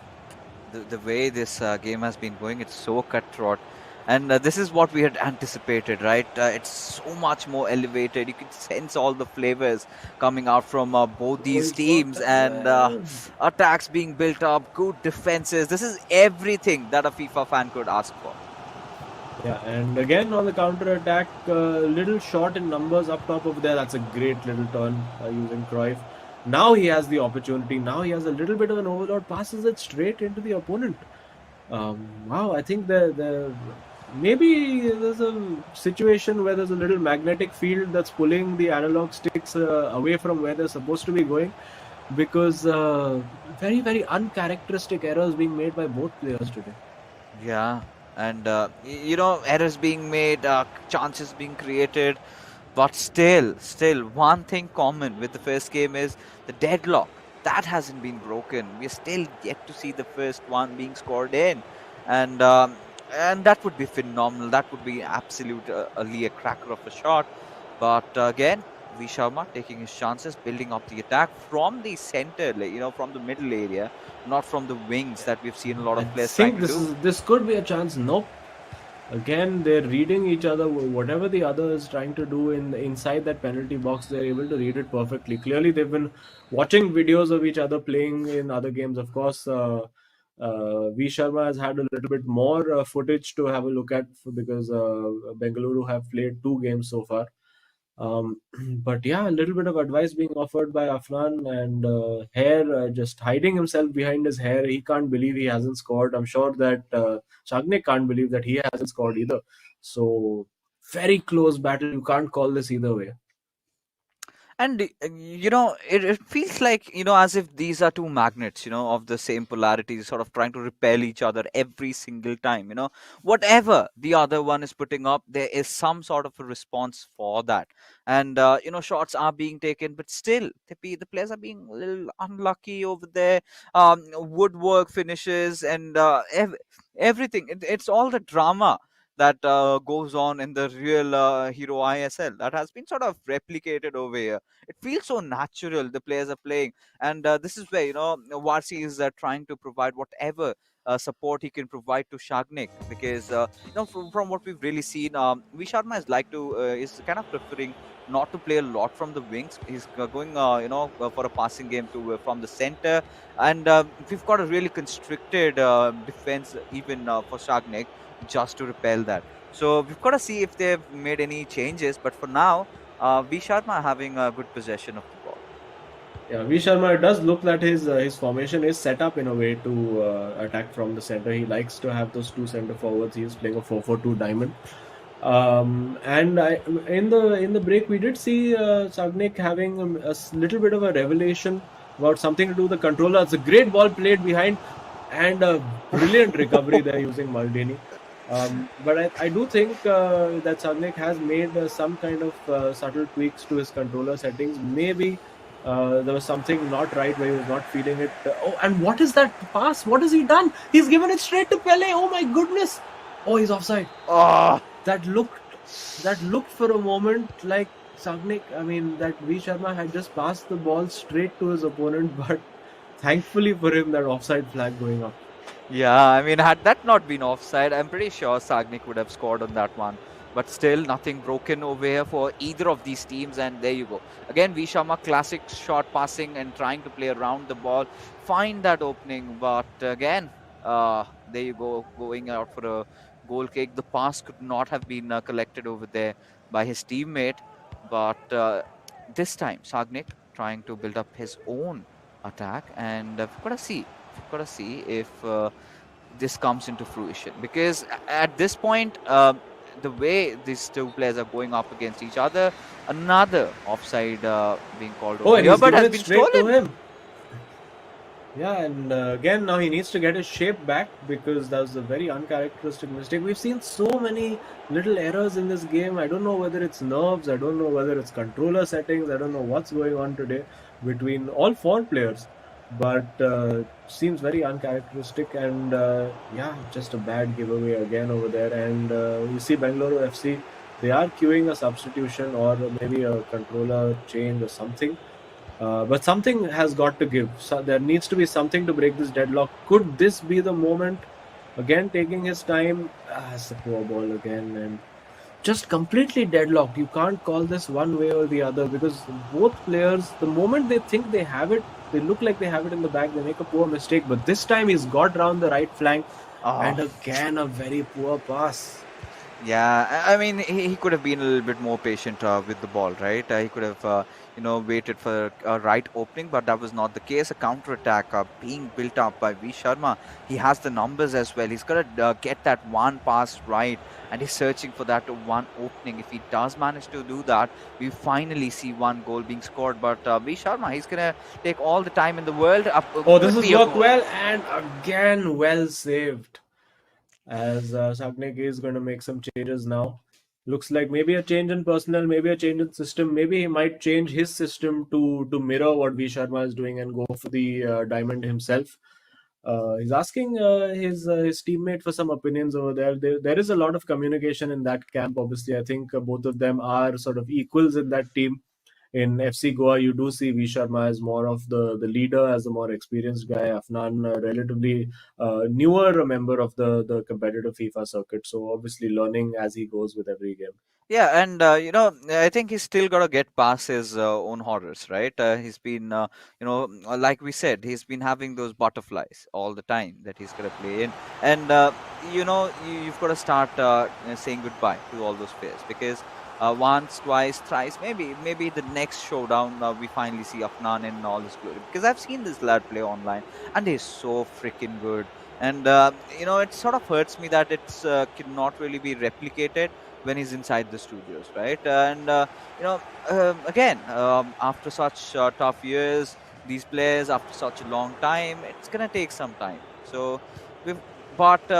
S1: the way this game has been going, it's so cutthroat. And this is what we had anticipated, right? It's so much more elevated. You can sense all the flavors coming out from both these teams, and attacks being built up, good defenses. This is everything that a FIFA fan could ask for.
S2: Yeah, and again on the counter attack, little short in numbers up top over there. That's a great little turn using Cruyff. Now he has the opportunity. Now he has a little bit of an overload, passes it straight into the opponent. Wow, I think maybe there's a situation where there's a little magnetic field that's pulling the analog sticks away from where they're supposed to be going, because very, very uncharacteristic errors being made by both players today.
S1: Yeah, and errors being made, chances being created, but still, one thing common with the first game is the deadlock. That hasn't been broken. We're still yet to see the first one being scored in, and that would be phenomenal. That would be absolutely a cracker of a shot. But again, V Sharma taking his chances, building up the attack from the center, from the middle area, not from the wings that we've seen a lot of
S2: I
S1: players trying
S2: think
S1: to do.
S2: this could be a chance. Nope. Again, they're reading each other. Whatever the other is trying to do inside that penalty box, they're able to read it perfectly. Clearly, they've been watching videos of each other playing in other games. Of course, V Sharma has had a little bit more footage to have a look at because Bengaluru have played 2 games so far. But yeah, a little bit of advice being offered by Afnan, and Hair just hiding himself behind his hair. He can't believe he hasn't scored. I'm sure that Shagnik can't believe that he hasn't scored either. So very close battle. You can't call this either way.
S1: And it feels like, as if these are two magnets, of the same polarity, sort of trying to repel each other every single time. Whatever the other one is putting up, there is some sort of a response for that. And shots are being taken, but still the players are being a little unlucky over there. Woodwork finishes, and everything. It's all the drama that goes on in the real Hero ISL that has been sort of replicated over here. It feels so natural. The players are playing, and this is where Varsi is trying to provide whatever support he can provide to Shagnik, because from what we've really seen, V Sharma is kind of preferring not to play a lot from the wings. He's going for a passing game to from the center, and we've got a really constricted defense even for Shagnik, just to repel that. So we've got to see if they've made any changes. But for now, V Sharma having a good possession of the ball.
S2: Yeah, V Sharma, it does look that his formation is set up in a way to attack from the center. He likes to have those 2 center forwards. He is playing a 4-4-2 diamond. And in the break we did see Sagnik having a little bit of a revelation about something to do with the controller. It's a great ball played behind, and a brilliant recovery there using Maldini. But I do think that Sagnik has made some kind of subtle tweaks to his controller settings. Maybe there was something not right where he was not feeling it. Oh, and what is that pass? What has he done? He's given it straight to Pele. Oh my goodness! Oh, he's offside.
S1: Oh,
S2: That looked for a moment like Sagnik. I mean, that V Sharma had just passed the ball straight to his opponent, but thankfully for him, that offside flag going up.
S1: yeah. I mean, had that not been offside, I'm pretty sure Sagnik would have scored on that one. But still, nothing broken over here for either of these teams. And there you go. Again, V Sharma, classic short passing and trying to play around the ball, find that opening. But again, there you go, going out for a goal kick. The pass could not have been collected over there by his teammate. But this time, Sagnik trying to build up his own attack. And we've got to see if this comes into fruition. Because at this point, the way these two players are going up against each other, another offside being called
S2: Oh,
S1: over
S2: and
S1: here,
S2: he's
S1: but
S2: given
S1: has
S2: it
S1: been
S2: straight to
S1: stolen.
S2: him. Yeah, and again, now he needs to get his shape back because that was a very uncharacteristic mistake. We've seen so many little errors in this game. I don't know whether it's nerves, I don't know whether it's controller settings, I don't know what's going on today between all four players. But seems very uncharacteristic, and yeah, just a bad giveaway again over there. And you see Bengaluru FC, they are queuing a substitution or maybe a controller change or something. But something has got to give. So there needs to be something to break this deadlock. Could this be the moment? Again, taking his time. It's a poor ball again, and just completely deadlocked. You can't call this one way or the other because both players, the moment they think they have it, they look like they have it in the bag. They make a poor mistake. But this time he's got round the right flank, and
S1: Oh,
S2: again a very poor pass.
S1: yeah. I mean, he could have been a little bit more patient with the ball, right? He could have, waited for a right opening, but that was not the case. A counter attack being built up by V Sharma. He has the numbers as well. He's got to get that one pass right, and he's searching for that one opening. If he does manage to do that, we finally see one goal being scored. But V Sharma, he's gonna take all the time in the world.
S2: Oh, this
S1: Could
S2: has
S1: be a
S2: worked
S1: goal.
S2: well, and again well saved. As Sagnik is going to make some changes now. Looks like maybe a change in personnel, maybe a change in system. Maybe he might change his system to mirror what V Sharma is doing and go for the diamond himself. He's asking his teammate for some opinions over there. There is a lot of communication in that camp. Obviously, I think both of them are sort of equals in that team. In FC Goa, you do see V Sharma as more of the leader, as a more experienced guy. Afnan, relatively newer member of the competitive FIFA circuit. So obviously learning as he goes with every game.
S1: Yeah, and I think he's still got to get past his own horrors, right? He's been, like we said, he's been having those butterflies all the time that he's got to play in, and you've got to start saying goodbye to all those players because once, twice, thrice, maybe the next showdown we finally see Afnan in all his glory because I've seen this lad play online and he's so freaking good, and it sort of hurts me that it's cannot really be replicated when he's inside the studios, right? And again, after such tough years, these players after such a long time, it's gonna take some time. So, we've, but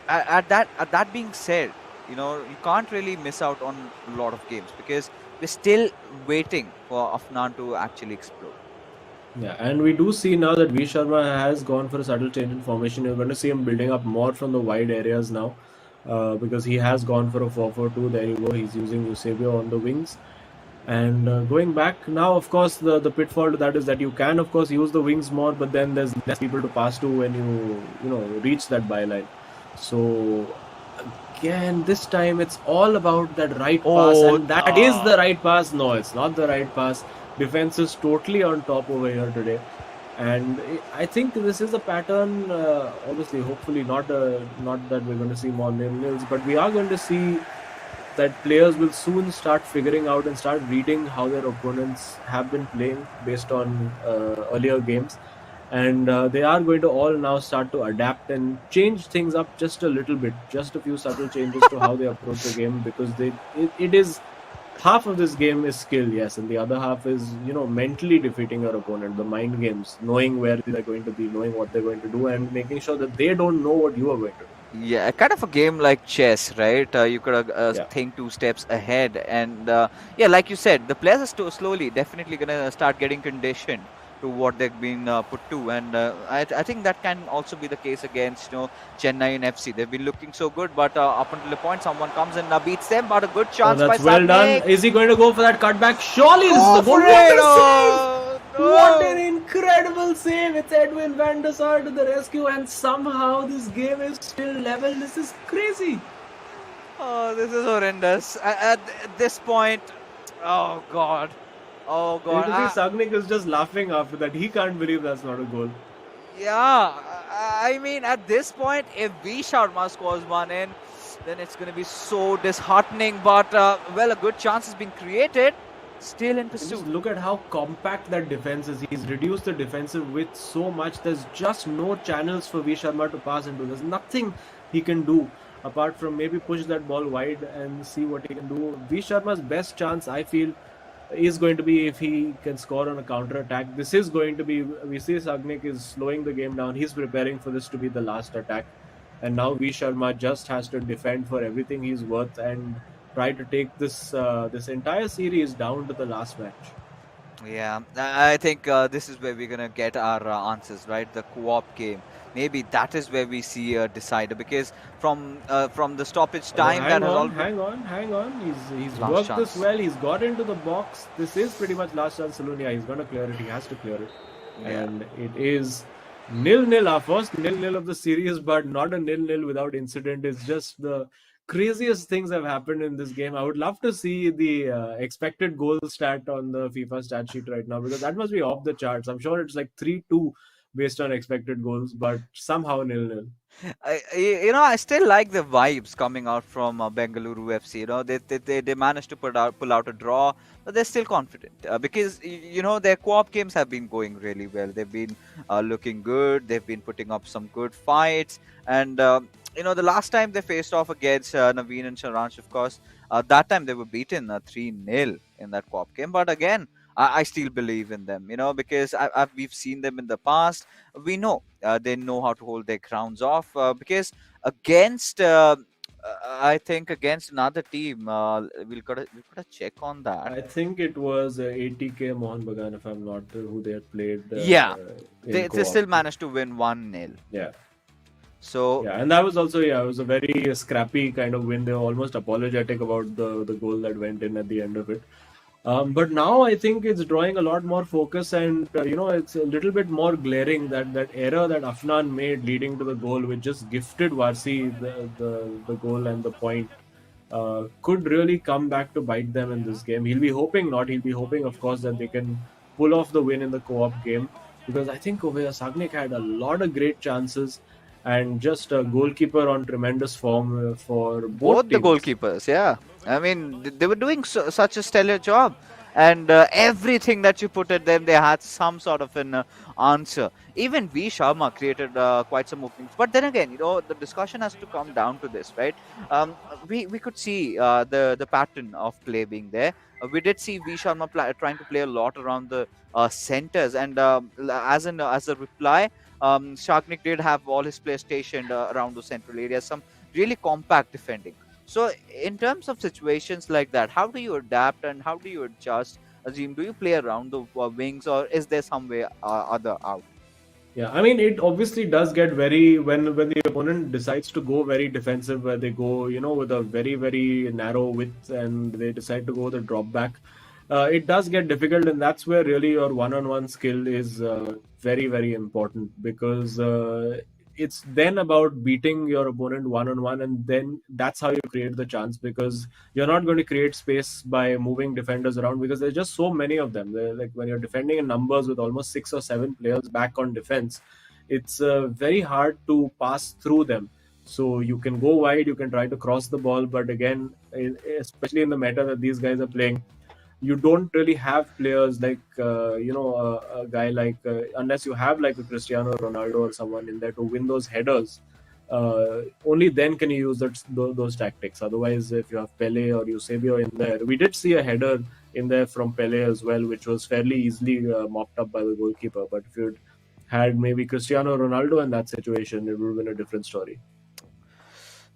S1: at that being said, you can't really miss out on a lot of games because we're still waiting for Afnan to actually explode.
S2: Yeah, and we do see now that V Sharma has gone for a subtle change in formation. You're going to see him building up more from the wide areas now because he has gone for a 4-4-2. There you go. He's using Eusebio on the wings. And going back now, of course, the pitfall to that is that you can, of course, use the wings more, but then there's less people to pass to when you reach that byline. So again, this time it's all about that right pass,
S1: Oh,
S2: and that is the right pass. No, it's not the right pass. Defense is totally on top over here today, and I think this is a pattern. Obviously, hopefully not that we're going to see more nil-nils, but we are going to see that players will soon start figuring out and start reading how their opponents have been playing based on earlier games, and they are going to all now start to adapt and change things up just a little bit, just a few subtle changes to how they approach the game because it is half of this game is skill, yes, and the other half is, mentally defeating your opponent, the mind games, knowing where they're going to be, knowing what they're going to do, and making sure that they don't know what you are going to do.
S1: Yeah, kind of a game like chess, right? You could
S2: Yeah.
S1: think 2 steps ahead, and yeah, like you said, the players are slowly, definitely gonna start getting conditioned to what they've been put to, and I think that can also be the case against Chennai and FC. They've been looking so good, but up until the point someone comes and beats them, but a good
S2: Oh,
S1: chance by
S2: that's well done.
S1: Sagnik.
S2: Is he going to go for that cutback? Surely this is
S1: Go
S2: the goal.
S1: for
S2: What
S1: it!
S2: a save!
S1: Oh,
S2: What an
S1: no!
S2: incredible save! It's Edwin van der Sar to the rescue, and somehow this game is still level. This is crazy.
S1: Oh, this is horrendous. At this point, oh god, oh
S2: You
S1: god.
S2: can see Sagnik is just laughing after that. He can't believe that's not a goal.
S1: Yeah, I mean, at this point, if V Sharma scores one in, then it's going to be so disheartening. But, well, a good chance has been created. Still in
S2: Just
S1: pursuit.
S2: look at how compact that defense is. He's reduced the defensive width so much. There's just no channels for V Sharma to pass into. There's nothing he can do apart from maybe push that ball wide and see what he can do. V Sharma's best chance, I feel, is going to be if he can score on a counter attack. This is going to be, we see Sagnik is slowing the game down. He's preparing for this to be the last attack. And now V Sharma just has to defend for everything he's worth and try to take this entire series down to the last match.
S1: Yeah, I think this is where we're going to get our answers, right? The co-op game. Maybe that is where we see a decider, because from the stoppage time that has already...
S2: hang on. He's
S1: Last
S2: worked
S1: chance.
S2: this well. He's got into the box. This is pretty much last chance saloon. Yeah, he's going to clear it. He has to clear it.
S1: Yeah.
S2: And it is 0-0. Our first 0-0 of the series, but not a 0-0 without incident. It's just the craziest things have happened in this game. I would love to see the expected goal stat on the FIFA stat sheet right now, because that must be off the charts. I'm sure it's like 3-2 based on expected goals, but somehow 0-0.
S1: I still like the vibes coming out from Bengaluru FC. They managed to pull out a draw, but they're still confident because their co-op games have been going really well. They've been looking good. They've been putting up some good fights, and the last time they faced off against Naveen and Sharansh, of course, that time they were beaten 3-0 in that co-op game. But again, I still believe in them, because we've seen them in the past. We know they know how to hold their grounds off because against, I think, against another team, we've got to check on that.
S2: I think it was 80K Mohan Bagan, if I'm not who they had played.
S1: Yeah,
S2: in
S1: they
S2: co-op.
S1: still managed to win 1-0.
S2: Yeah.
S1: So
S2: Yeah, and that was also, it was a very scrappy kind of win. They were almost apologetic about the goal that went in at the end of it. But now I think it's drawing a lot more focus, and it's a little bit more glaring that error that Afnan made leading to the goal, which just gifted Varsi the goal and the point, could really come back to bite them in this game. He'll be hoping not. He'll be hoping, of course, that they can pull off the win in the co-op game, because I think over here Sagnik had a lot of great chances, and just a goalkeeper on tremendous form for both
S1: the
S2: teams.
S1: goalkeepers, yeah. I mean, they were doing such a stellar job, and everything that you put at them, they had some sort of an answer. Even V Sharma created quite some openings, but then again, the discussion has to come down to this, right? We could see the pattern of play being there. We did see V Sharma trying to play a lot around the centers, and as a reply, Shagnik did have all his players stationed around the central areas, some really compact defending. So, in terms of situations like that, how do you adapt and how do you adjust? Azim, do you play around the wings, or is there some way other out?
S2: Yeah, I mean, it obviously does get very, when the opponent decides to go very defensive, where they go, with a very, very narrow width, and they decide to go the drop back. It does get difficult, and that's where really your one-on-one skill is very, very important, because it's then about beating your opponent one-on-one, and then that's how you create the chance, because you're not going to create space by moving defenders around, because there's just so many of them. They're like, when you're defending in numbers with almost 6 or 7 players back on defense, it's very hard to pass through them. So you can go wide, you can try to cross the ball, but again, especially in the meta that these guys are playing, you don't really have players like a guy like unless you have like a Cristiano Ronaldo or someone in there to win those headers. only then can you use those tactics. Otherwise, if you have Pele or Eusebio in there, we did see a header in there from Pele as well, which was fairly easily mopped up by the goalkeeper. But if you'd had maybe Cristiano Ronaldo in that situation, it would have been a different story.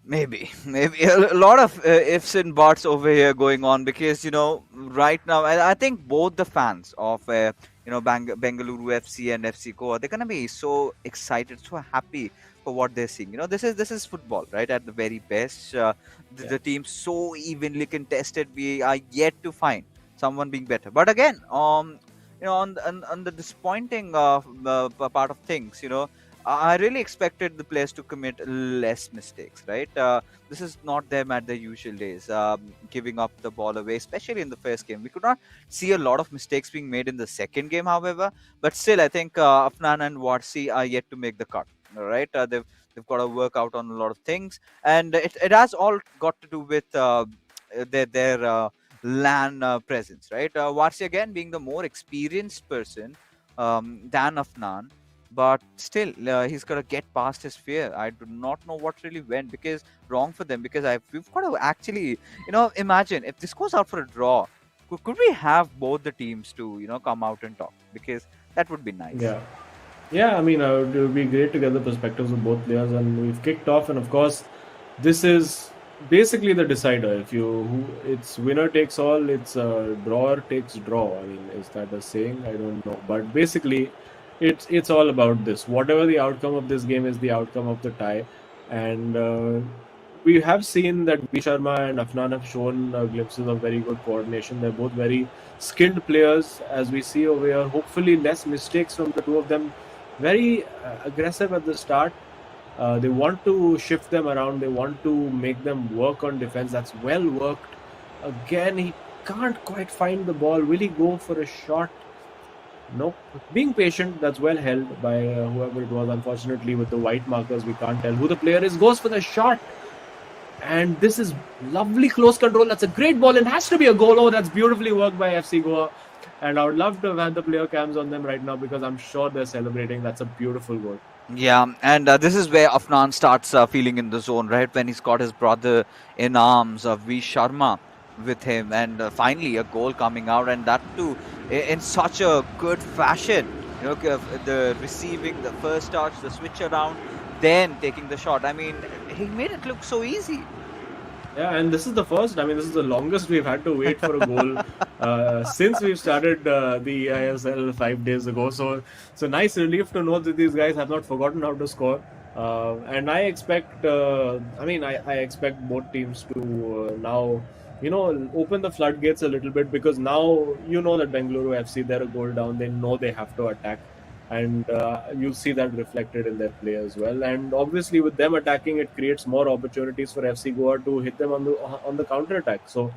S1: Maybe a lot of ifs and buts over here going on, because right now I think both the fans of Bengaluru FC and FC Goa, they're gonna be so excited, so happy for what they're seeing. This is football, right? At the very best, the team so evenly contested. We are yet to find someone being better. But again, on the disappointing part of things, I really expected the players to commit less mistakes, right? This is not them at their usual days, giving up the ball away, especially in the first game. We could not see a lot of mistakes being made in the second game, however, but still, I think Afnan and Warsi are yet to make the cut. All right, they've got to work out on a lot of things, and it has all got to do with their LAN presence, right? Warsi again being the more experienced person than Afnan, but still he's got to get past his fear. I do not know what really went because wrong for them, because we've got to actually imagine if this goes out for a draw, could we have both the teams to come out and talk, because that would be nice.
S2: Yeah, I mean, it would be great to get the perspectives of both players, and we've kicked off, and of course, this is basically the decider. It's winner takes all, it's drawer takes draw. I mean, is that a saying? I don't know, but basically, it's all about this. Whatever the outcome of this game is, the outcome of the tie, and we have seen that B Sharma and Afnan have shown glimpses of very good coordination. They're both very skilled players, as we see over here. Hopefully, less mistakes from the two of them. Very aggressive at the start. They want to shift them around. They want to make them work on defense. That's well worked. Again, he can't quite find the ball. Will he go for a shot? Nope. Being patient, that's well held by whoever it was. Unfortunately, with the white markers, we can't tell who the player is. Goes for the shot. And this is lovely close control. That's a great ball and has to be a goal. Oh, that's beautifully worked by FC Goa. And I would love to have had the player cams on them right now, because I'm sure they're celebrating. That's a beautiful goal.
S1: Yeah, and this is where Afnan starts feeling in the zone, right? When he's got his brother in arms, V Sharma with him, and finally a goal coming out, and that too in such a good fashion. The receiving, the first touch, the switch around, then taking the shot. I mean, he made it look so easy.
S2: Yeah, and this is the first. I mean, this is the longest we've had to wait for a goal since we've started the eISL 5 days ago. So it's a nice relief to know that these guys have not forgotten how to score. And I expect, I expect both teams to now, open the floodgates a little bit, because now that Bengaluru FC, they're a goal down. They know they have to attack. And you'll see that reflected in their play as well. And obviously, with them attacking, it creates more opportunities for FC Goa to hit them on the counter attack. So,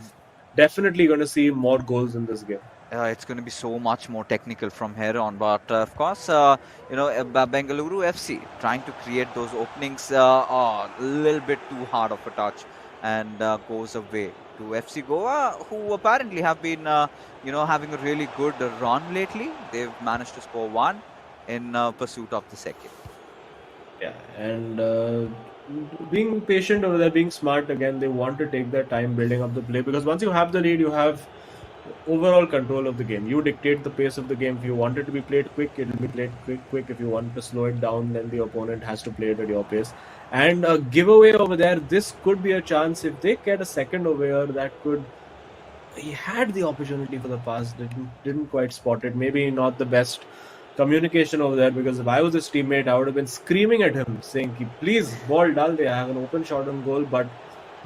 S2: definitely going to see more goals in this game.
S1: It's going to be so much more technical from here on. But of course, Bengaluru FC trying to create those openings a little bit too hard of a touch, and goes away to FC Goa, who apparently have been having a really good run lately. They've managed to score one in pursuit of the second.
S2: Yeah, and being patient over there, being smart again, they want to take their time building up the play, because once you have the lead, you have overall control of the game. You dictate the pace of the game. If you want it to be played quick, it will be played quick. If you want to slow it down, then the opponent has to play it at your pace. And a giveaway over there, this could be a chance. If they get a second over here, that could... He had the opportunity for the pass, didn't quite spot it. Maybe not the best communication over there, because if I was his teammate, I would have been screaming at him, saying, please, ball dal de, I have an open shot on goal. But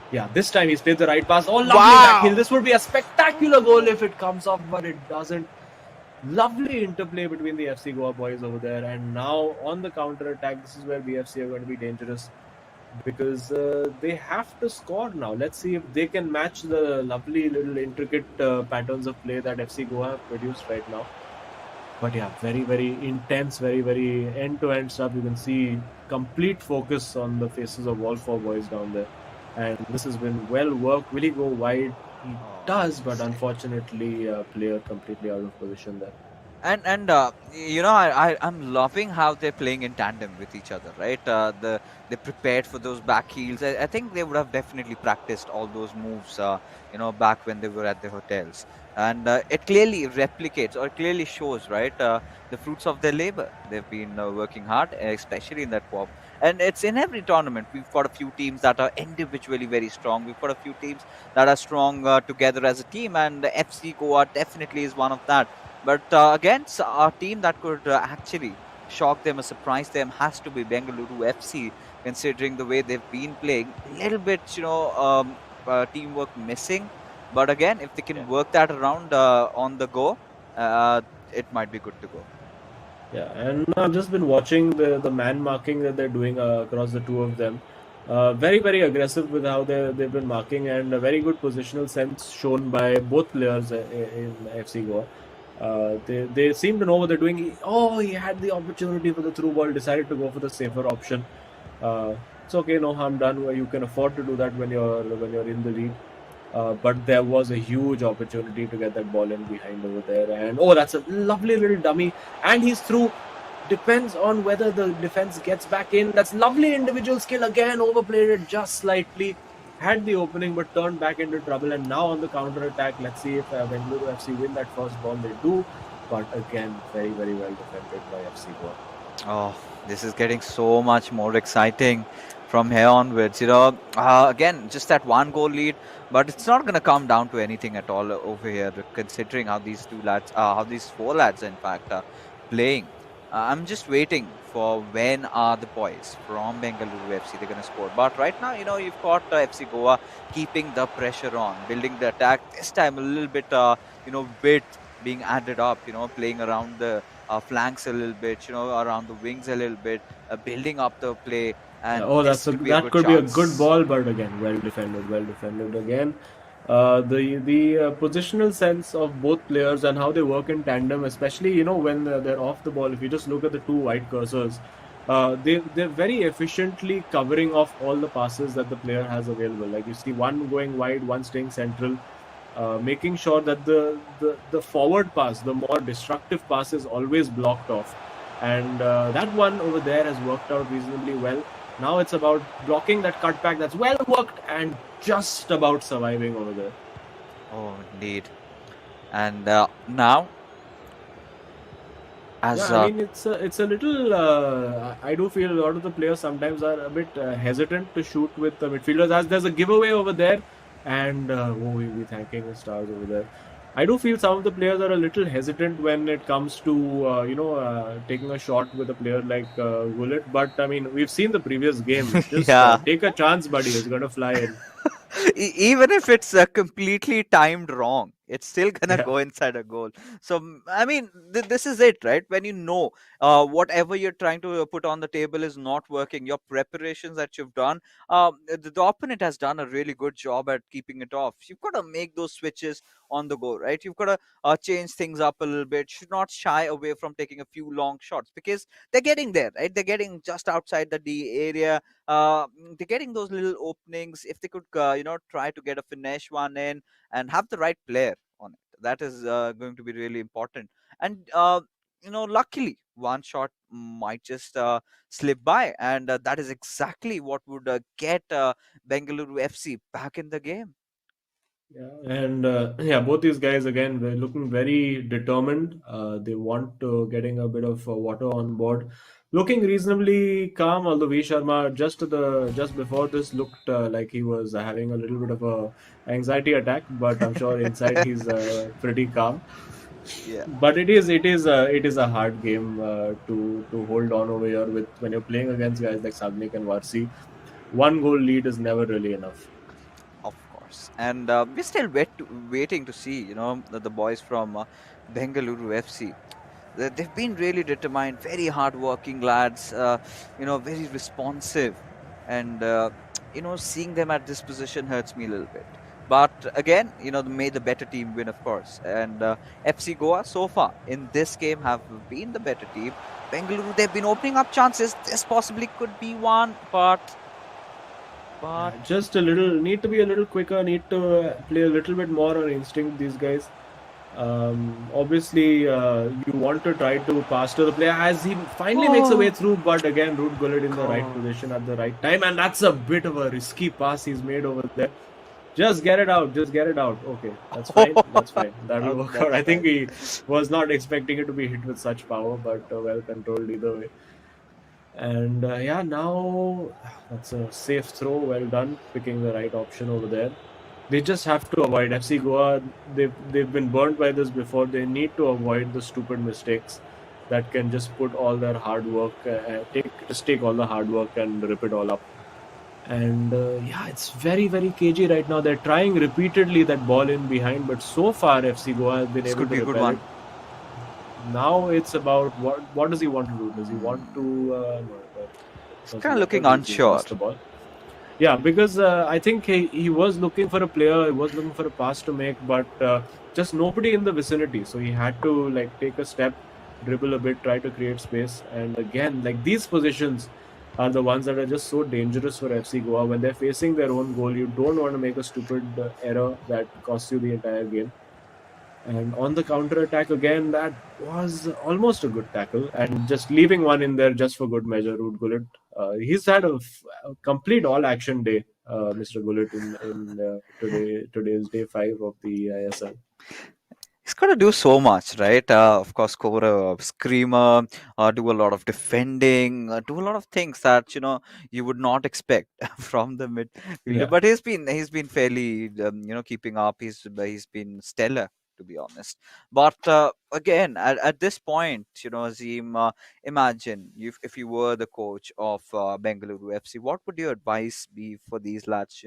S2: yeah, this time he's played the right pass. Oh, lovely backheel. This would be a spectacular goal if it comes off, but it doesn't. Lovely interplay between the FC Goa boys over there. And now on the counter attack, this is where BFC are going to be dangerous, because they have to score now. Let's see if they can match the lovely little intricate patterns of play that FC Goa have produced right now. But yeah, very, very intense, very, very end-to-end stuff. You can see complete focus on the faces of all four boys down there. And this has been well worked. Will he go wide? He does, but unfortunately, player completely out of position there.
S1: I'm loving how they're playing in tandem with each other, right? They prepared for those back heels. I think they would have definitely practiced all those moves, back when they were at the hotels, and it clearly replicates or clearly shows, right, the fruits of their labor. They've been working hard, especially in that pop, and it's in every tournament. We've got a few teams that are individually very strong. We've got a few teams that are strong together as a team, and FC Goa definitely is one of that. But against a team that could actually shock them or surprise them has to be Bengaluru FC, considering the way they've been playing. A little bit, teamwork missing. But again, if they can work that around on the go, it might be good to go.
S2: Yeah, and I've just been watching the man marking that they're doing across the two of them. Very, very aggressive with how they've been marking, and a very good positional sense shown by both players in FC Goa. They seem to know what they're doing. Oh, he had the opportunity for the through ball, decided to go for the safer option. It's okay, no harm done. You can afford to do that when you're in the lead. But there was a huge opportunity to get that ball in behind over there, and that's a lovely little dummy, and he's through. Depends on whether the defense gets back in. That's lovely individual skill again, overplayed it just slightly, had the opening but turned back into trouble, and now on the counter attack. Let's see if Bengaluru FC win that first ball. They do, but again, very, very well defended by FC Goa.
S1: Oh, this is getting so much more exciting from here onwards. Again, just that one goal lead, but it's not going to come down to anything at all over here, considering how these how these four lads, in fact, are playing. I'm just waiting for when are the boys from Bengaluru FC they're going to score. But right now, you've got FC Goa keeping the pressure on, building the attack. This time a little bit, width being added up, playing around the flanks a little bit, around the wings a little bit, building up the play. And
S2: that could be a good ball, but again, well defended again. The positional sense of both players and how they work in tandem, especially when they're off the ball. If you just look at the two white cursors, they're very efficiently covering off all the passes that the player has available. Like you see one going wide, one staying central, making sure that the forward pass, the more destructive pass, is always blocked off. And that one over there has worked out reasonably well. Now it's about blocking that cutback that's well worked and just about surviving over there.
S1: Oh, indeed. And now,
S2: I mean, it's a little. I do feel a lot of the players sometimes are a bit hesitant to shoot with the midfielders. As there's a giveaway over there, and we'll be thanking the stars over there. I do feel some of the players are a little hesitant when it comes to taking a shot with a player like Gullit. But I mean, we've seen the previous game. Just take a chance, buddy. It's gonna fly in.
S1: Even if it's completely timed wrong, it's still gonna go inside a goal. So I mean, this is it, right? When whatever you're trying to put on the table is not working, your preparations that you've done, the opponent has done a really good job at keeping it off. You've got to make those switches on the go, right? You've got to change things up a little bit. Should not shy away from taking a few long shots, because they're getting there, right? They're getting just outside the D area. They're getting those little openings. If they could, try to get a finesse one in and have the right player on it, that is going to be really important. And luckily, one shot might just slip by, and that is exactly what would get Bengaluru FC back in the game.
S2: Yeah, and both these guys again, they're looking very determined. They want to getting a bit of water on board. Looking reasonably calm, although V Sharma just before this looked like he was having a little bit of a anxiety attack, but I'm sure inside he's pretty calm.
S1: Yeah.
S2: But it is a hard game to hold on over here with when you're playing against guys like Sagnik and Varsi. One goal lead is never really enough.
S1: Of course, and we're still waiting to see, the boys from Bengaluru FC. They've been really determined, very hardworking lads, very responsive, and seeing them at this position hurts me a little bit. But again, may the better team win, of course. And FC Goa so far in this game have been the better team. Bengaluru, they've been opening up chances. This possibly could be one, but
S2: just a little, need to be a little quicker, need to play a little bit more on instinct, these guys. Obviously, you want to try to pass to the player as he finally makes a way through, but again, Ruud Gullit in the right position at the right time, and that's a bit of a risky pass he's made over there. Just get it out. Just get it out. Okay, that's fine. That's fine. That'll work out.
S1: That's
S2: I think
S1: fine.
S2: he was not expecting it to be hit with such power, but well controlled either way. And yeah, now that's a safe throw. Well done, picking the right option over there. They just have to avoid FC Goa. They've been burnt by this before. They need to avoid the stupid mistakes that can just put all their hard work, take all the hard work and rip it all up. And yeah, it's very very cagey right now. They're trying repeatedly that ball in behind, but so far FC Goa has been
S1: This
S2: able
S1: could
S2: to
S1: be a good
S2: repel
S1: one.
S2: it. Now it's about what does he want to do? Does he want to? No,
S1: He's
S2: doesn't
S1: kind of
S2: matter.
S1: looking
S2: He's
S1: unsure.
S2: lost the ball. Yeah, because I think he was looking for a player. He was looking for a pass to make, but just nobody in the vicinity. So he had to like take a step, dribble a bit, try to create space. And again, like these positions are the ones that are just so dangerous for FC Goa. When they're facing their own goal, you don't want to make a stupid error that costs you the entire game. And on the counter attack again, that was almost a good tackle, and just leaving one in there just for good measure. Ruud Gullit, he's had a complete all-action day, Mr. Gullit, in today's day 5 of the ISL.
S1: He's got to do so much, right? Of course, score a screamer, do a lot of defending, do a lot of things that you would not expect from the midfielder.
S2: Yeah.
S1: But he's been fairly keeping up. He's been stellar, to be honest. But again, at this point, Azim, imagine if you were the coach of Bengaluru FC, what would your advice be for these lads?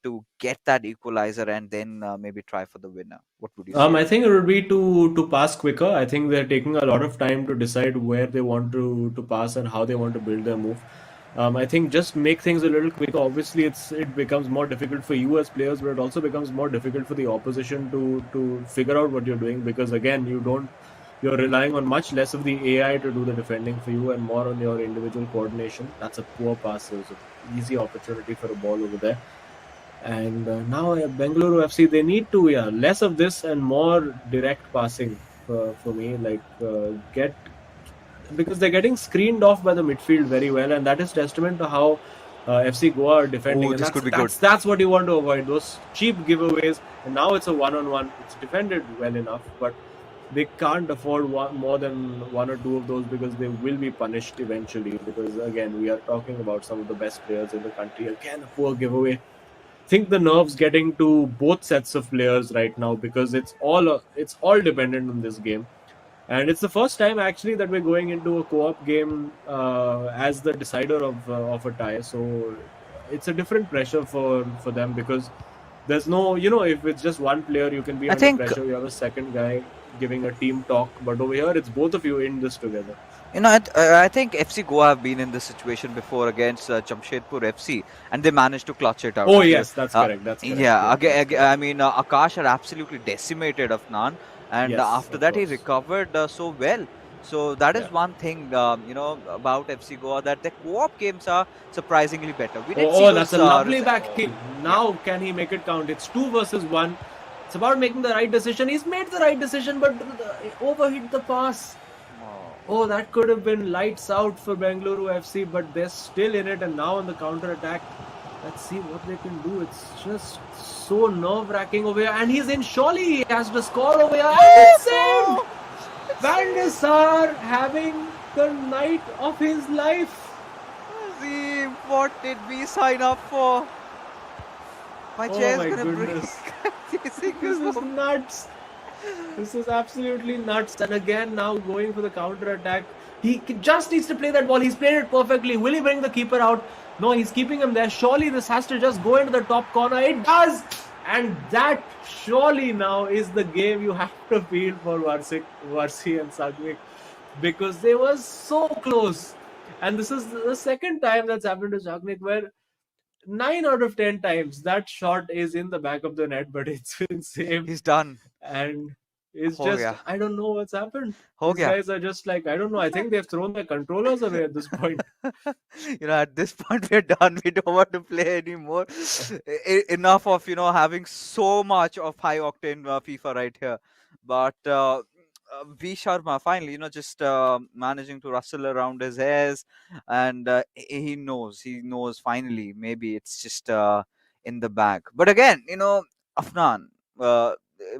S1: To get that equalizer and then maybe try for the winner. What would you say?
S2: I think it would be to pass quicker. I think they're taking a lot of time to decide where they want to pass and how they want to build their move. I think just make things a little quicker. Obviously, it becomes more difficult for you as players, but it also becomes more difficult for the opposition to figure out what you're doing, because again, you're relying on much less of the AI to do the defending for you and more on your individual coordination. That's a poor pass. It was an easy opportunity for a ball over there. And now Bengaluru FC, they need to less of this and more direct passing for me. Like get because they're getting screened off by the midfield very well, and that is testament to how FC Goa are defending.
S1: Oh,
S2: And
S1: this could be good.
S2: that's what you want to avoid, those cheap giveaways. And now it's a one-on-one. It's defended well enough, but they can't afford more than one or two of those, because they will be punished eventually. Because again, we are talking about some of the best players in the country. Again, a poor giveaway. Think the nerves getting to both sets of players right now, because it's all dependent on this game. And it's the first time actually that we're going into a co-op game as the decider of a tie. So it's a different pressure for them, because there's no, if it's just one player, you can be
S1: I
S2: under
S1: think
S2: pressure. You have a second guy giving a team talk, but over here it's both of you in this together.
S1: I think FC Goa have been in this situation before against Jamshedpur FC, and they managed to clutch it out.
S2: Oh yes, that's correct. That's correct.
S1: Yeah,
S2: Yes, that's correct.
S1: I mean, Akash had absolutely decimated Afnan, and
S2: Yes,
S1: after
S2: of
S1: that he
S2: course.
S1: recovered so well. So that is
S2: Yeah.
S1: one thing, about FC Goa, that the co-op games are surprisingly better. We did see
S2: Oh,
S1: those.
S2: that's a lovely back kick.
S1: Yeah.
S2: Now, can he make it count? It's 2 versus 1. It's about making the right decision. He's made the right decision, but overhit the pass. Oh, that could have been lights out for Bengaluru FC, but they're still in it. And now on the counter attack, let's see what they can do. It's just so nerve-wracking over here. And he's in. Surely he has to score over here. And it's saved! Van der Sar having the night of his life.
S1: Azim, what did we sign up for? My
S2: Oh
S1: chair's
S2: my
S1: gonna
S2: goodness.
S1: break.
S2: This is nuts. This is absolutely nuts. And again, now going for the counter attack. He just needs to play that ball. He's played it perfectly. Will he bring the keeper out? No, he's keeping him there. Surely this has to just go into the top corner. It does. And that surely now is the game you have to feel for Varsi and Sagvik, because they were so close. And this is the second time that's happened to Sagvik, where 9 out of 10 times that shot is in the back of the net, but it's been saved.
S1: He's done.
S2: And is
S1: Oh
S2: just,
S1: yeah.
S2: I don't know what's happened.
S1: Oh
S2: These
S1: yeah.
S2: guys are just like, I don't know. I think they've thrown their controllers away at this point.
S1: At this point we're done. We don't want to play anymore. Enough of having so much of high octane FIFA right here. But V Sharma finally just managing to rustle around his hairs, and he knows finally, maybe it's just in the bag. But again, Afnan, uh,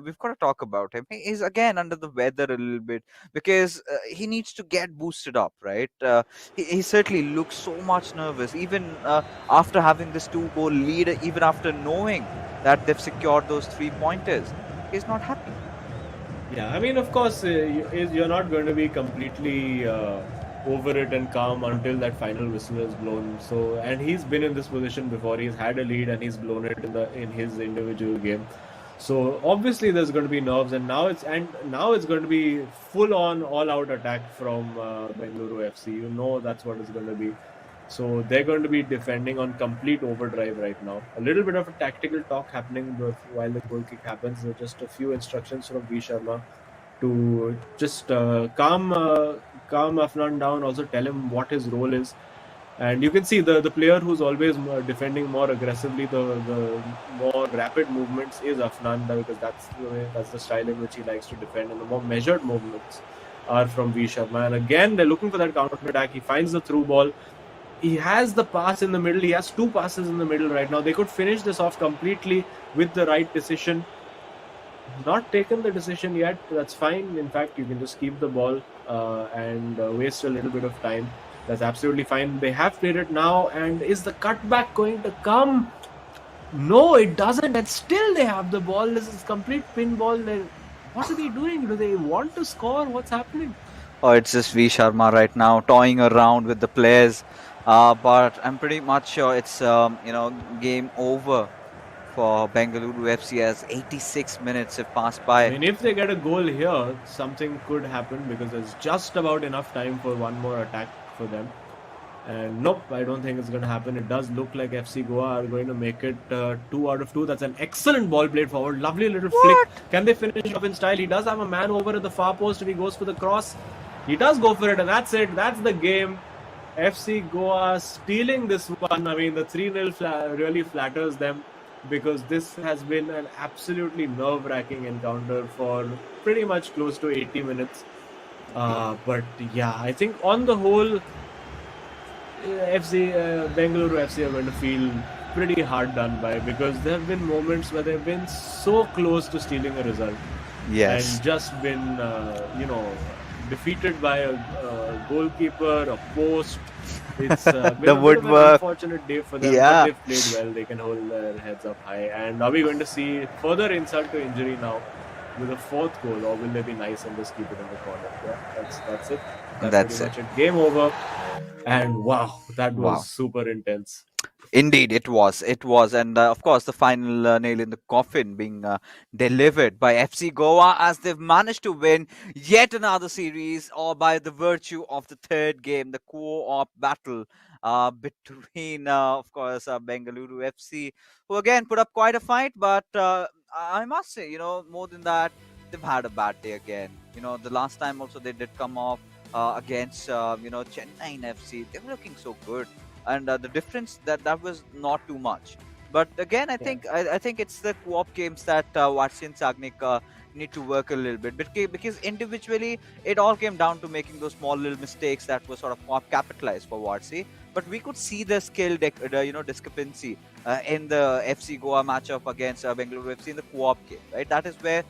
S1: we've got to talk about him. He's again under the weather a little bit, because he needs to get boosted up, right? He certainly looks so much nervous, even after having this 2 goal lead, even after knowing that they've secured those 3 pointers. He's not happy.
S2: Yeah, I mean, of course, you're not going to be completely over it and calm until that final whistle is blown. So, and he's been in this position before. He's had a lead and he's blown it in his individual game. So obviously there's going to be nerves, and now it's going to be full on all out attack from Bengaluru FC. That's what it's going to be. So they're going to be defending on complete overdrive right now. A little bit of a tactical talk happening while the goal kick happens. There's just a few instructions from V Sharma to just calm Afnan down. Also tell him what his role is. And you can see the player who's always defending more aggressively, the more rapid movements is Afnan, because that's the style in which he likes to defend, and the more measured movements are from V Sharma. And again, they're looking for that counter attack. He finds the through ball. He has the pass in the middle. He has 2 passes in the middle right now. They could finish this off completely with the right decision. Not taken the decision yet. That's fine. In fact, you can just keep the ball and waste a little bit of time. That's absolutely fine. They have played it now. And is the cutback going to come? No, it doesn't. And still they have the ball. This is complete pinball. What are they doing? Do they want to score? What's happening?
S1: Oh, it's just V Sharma right now, toying around with the players. But I'm pretty much sure it's game over for Bengaluru FC, as 86 minutes have passed by.
S2: I mean, if they get a goal here, something could happen, because there's just about enough time for one more attack for them. And nope, I don't think it's going to happen. It does look like FC Goa are going to make it 2 out of 2. That's an excellent ball played forward. Lovely little flick. Can they finish off in style? He does have a man over at the far post if he goes for the cross. He does go for it, and that's it. That's the game. FC Goa stealing this one. I mean, the 3-0 really flatters them, because this has been an absolutely nerve-wracking encounter for pretty much close to 80 minutes. But yeah, I think on the whole, Bengaluru FC are going to feel pretty hard done by, because there have been moments where they've been so close to stealing a result.
S1: Yes.
S2: And just been, defeated by a goalkeeper, a post. It's been
S1: The
S2: a bit of an
S1: woodwork.
S2: unfortunate day for them,
S1: Yeah.
S2: but they've played well. They can hold their heads up high. And are we going to see further insult to injury now with a 4th goal, or will they be nice and just keep it in the corner? Yeah, that's it.
S1: That's
S2: pretty much it. Game over. And wow, that was
S1: Wow.
S2: super intense.
S1: Indeed, it was. It was. And of course, the final nail in the coffin being delivered by FC Goa, as they've managed to win yet another series, or by the virtue of the 3rd game, the co-op battle between, of course, Bengaluru FC, who again put up quite a fight. But I must say, more than that, they've had a bad day again. The last time also they did come off against, Chennai FC. They were looking so good. And the difference that was not too much, but again I think it's the co-op games that Watsi and Sagnik need to work a little bit, because individually it all came down to making those small little mistakes that were sort of co-op capitalized for Watsi. But we could see the skill discrepancy in the FC Goa matchup against Bengaluru FC in the co-op game, right? That is where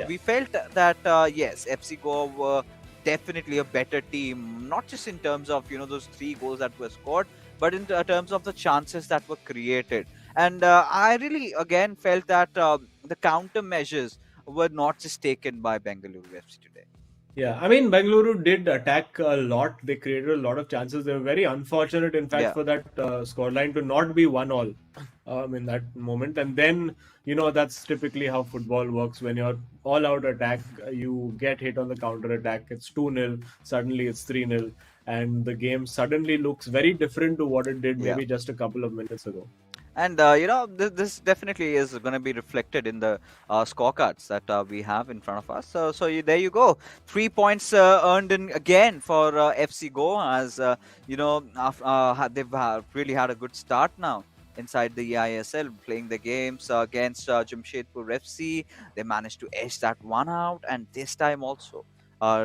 S1: we felt that yes, FC Goa were definitely a better team, not just in terms of those 3 goals that were scored, but in terms of the chances that were created. And I really again felt that the countermeasures were not just taken by Bengaluru FC today.
S2: Yeah, I mean, Bengaluru did attack a lot. They created a lot of chances. They were very unfortunate, in fact,
S1: Yeah.
S2: for that scoreline to not be 1-1 in that moment. And then, that's typically how football works. When you're all-out attack, you get hit on the counter-attack. It's 2-0. Suddenly, it's 3-0. And the game suddenly looks very different to what it did maybe just a couple of minutes ago.
S1: And this definitely is going to be reflected in the scorecards that we have in front of us. There you go, 3 points earned in again for FC Go, as they've really had a good start now inside the eISL, playing the games against Jamshedpur FC. They managed to edge that one out, and this time also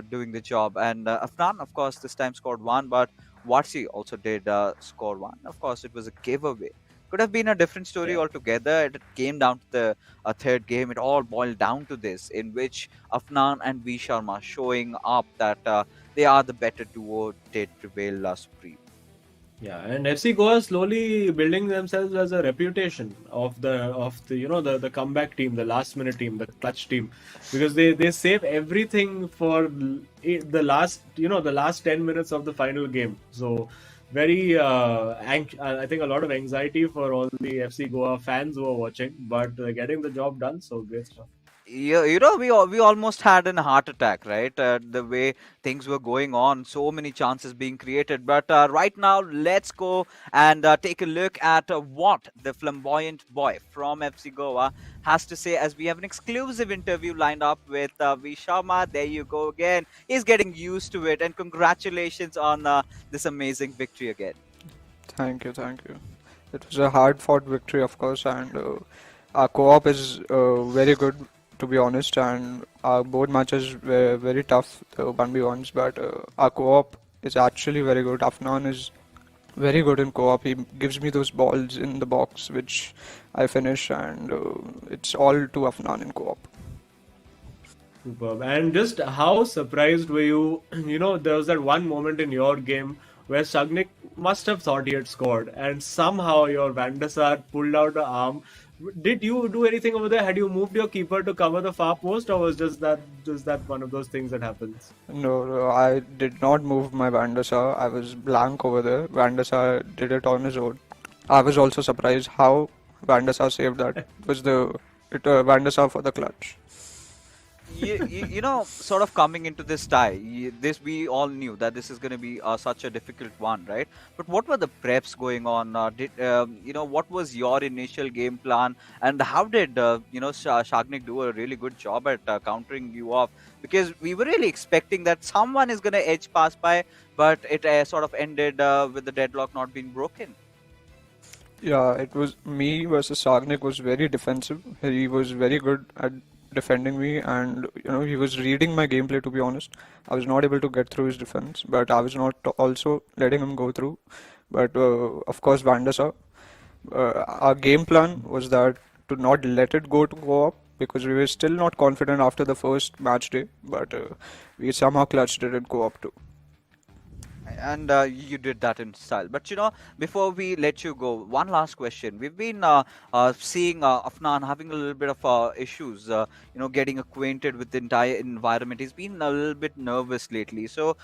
S1: doing the job. And Afnan, of course, this time scored one, but Watsi also did score one. Of course, it was a giveaway. Could have been a different story
S2: Yeah.
S1: altogether. It came down to the third game. It all boiled down to this, in which Afnan and V Sharma showing up that they are the better duo, did prevail supreme.
S2: Yeah, and FC Goa slowly building themselves as a reputation of the comeback team, the last minute team, the clutch team, because they save everything for the last 10 minutes of the final game. So very I think a lot of anxiety for all the FC Goa fans who are watching, but getting the job done. So great stuff.
S1: We almost had a heart attack, right? The way things were going on, so many chances being created. But right now, let's go and take a look at what the flamboyant boy from FC Goa has to say, as we have an exclusive interview lined up with V Sharma. There you go again. He's getting used to it, and congratulations on this amazing victory again.
S5: Thank you, thank you. It was a hard-fought victory, of course, and our co-op is very good, to be honest. And our board matches were very tough, the 1v1s, but our co-op is actually very good. Afnan is very good in co-op. He gives me those balls in the box, which I finish, and it's all to Afnan in co-op.
S2: Superb. And just how surprised were you? There was that one moment in your game where Sagnik must have thought he had scored, and somehow your Van der Sar pulled out an arm. Did you do anything over there? Had you moved your keeper to cover the far post, or was just that one of those things that happens?
S5: No, no, I did not move my Van der Sar. I was blank over there. Van der Sar did it on his own. I was also surprised how Van der Sar saved that. It was Van der Sar for the clutch.
S1: Sort of coming into this tie, this we all knew that this is going to be such a difficult one, right? But what were the preps going on? What was your initial game plan, and how did Shagnik do a really good job at countering you off? Because we were really expecting that someone is going to edge pass by, but it sort of ended with the deadlock not being broken.
S5: Yeah, it was me versus Sagnik was very defensive. He was very good at defending me, and he was reading my gameplay, to be honest. I was not able to get through his defense, but I was not also letting him go through. But of course, Van der Sar, our game plan was that to not let it go to co-op, because we were still not confident after the first match day, but we somehow clutched it in co-op too.
S1: And you did that in style. But before we let you go, one last question. We've been seeing Afnan having a little bit of issues, getting acquainted with the entire environment. He's been a little bit nervous lately. So,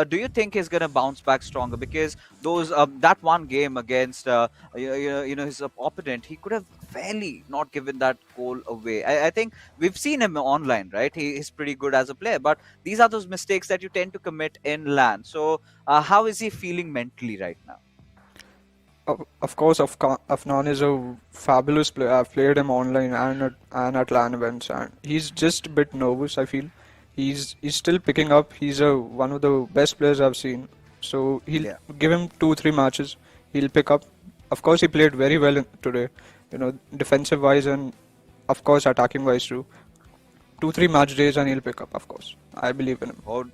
S1: do you think he's gonna bounce back stronger? Because that one game against his opponent, he could have fairly not given that goal away. I think we've seen him online, right? He's pretty good as a player, but these are those mistakes that you tend to commit in LAN. So, how is he feeling mentally right now?
S5: Of course, Afnan is a fabulous player. I've played him online and at LAN events, and he's just a bit nervous, I feel. He's still picking up. He's one of the best players I've seen. So he'll
S1: Yeah.
S5: give him 2-3 matches. He'll pick up. Of course, he played very well today. Defensive wise and of course attacking wise too. 2-3 match days and he'll pick up. Of course, I believe in him.
S1: Or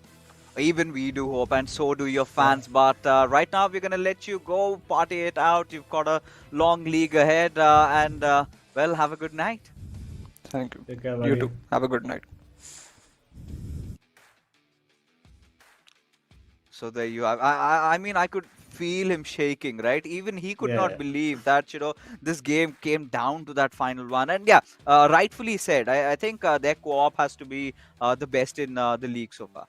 S1: even we do hope, and so do your fans. But right now, we're gonna let you go party it out. You've got a long league ahead, and well, have a good night.
S5: Thank you.
S2: Take care,
S5: You
S2: buddy.
S5: too. Have a good night.
S1: So there you have. I mean, I could feel him shaking, right? Even he could not
S2: Yeah.
S1: believe that this game came down to that final one. And yeah, rightfully said. I think their co-op has to be the best in the league so far.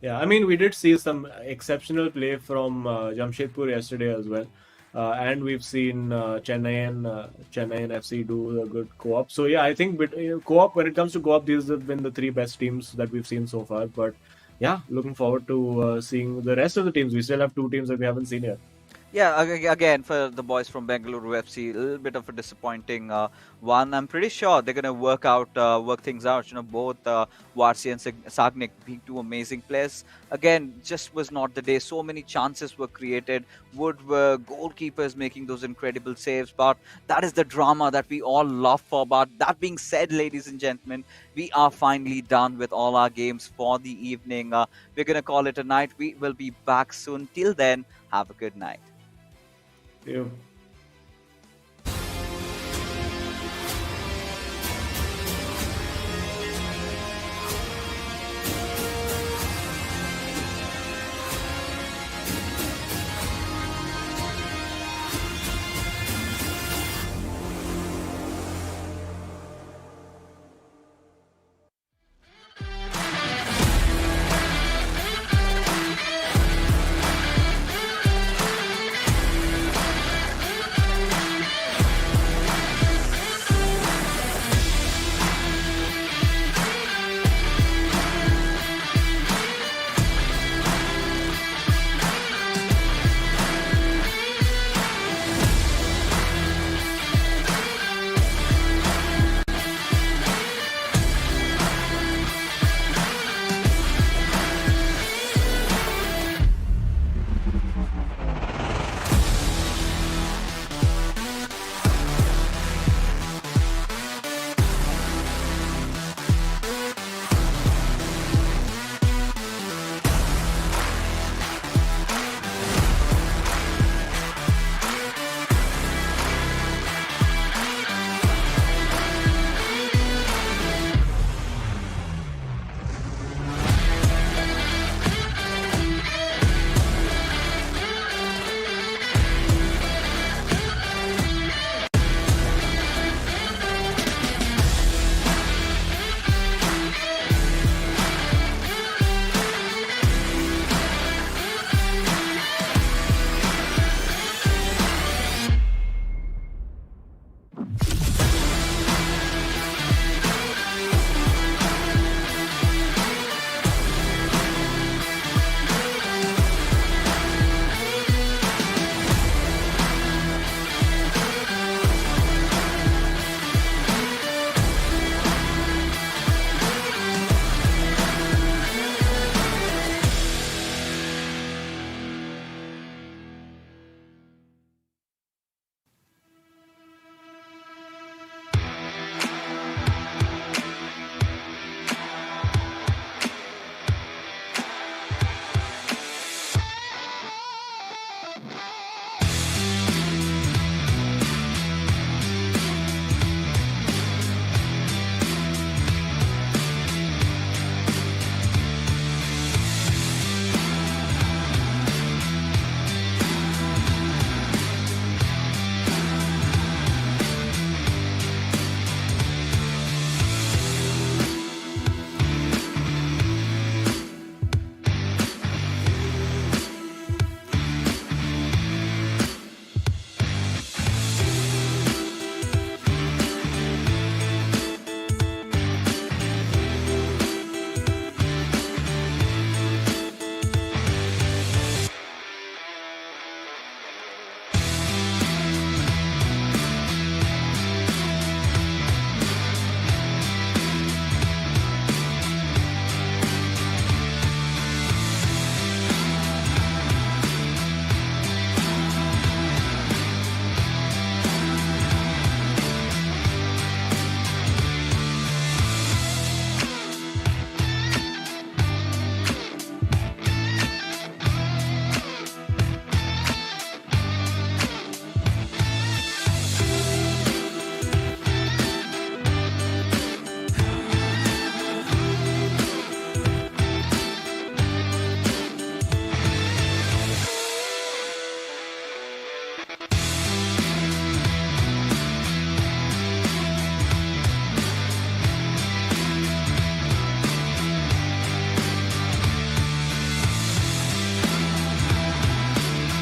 S2: Yeah, I mean, we did see some exceptional play from Jamshedpur yesterday as well. And we've seen Chennai and FC do a good co-op. So yeah, I think co-op, when it comes to co-op, these have been the three best teams that we've seen so far. But yeah, looking forward to seeing the rest of the teams. We still have two teams that we haven't seen yet.
S1: Yeah, again for the boys from Bengaluru FC, a little bit of a disappointing one. I'm pretty sure they're gonna work things out. Both Varsi and Sagnik being two amazing players. Again, just was not the day. So many chances were created. Wood were goalkeepers making those incredible saves, but that is the drama that we all love for. But that being said, ladies and gentlemen, we are finally done with all our games for the evening. We're gonna call it a night. We will be back soon. Till then, have a good night.
S2: You.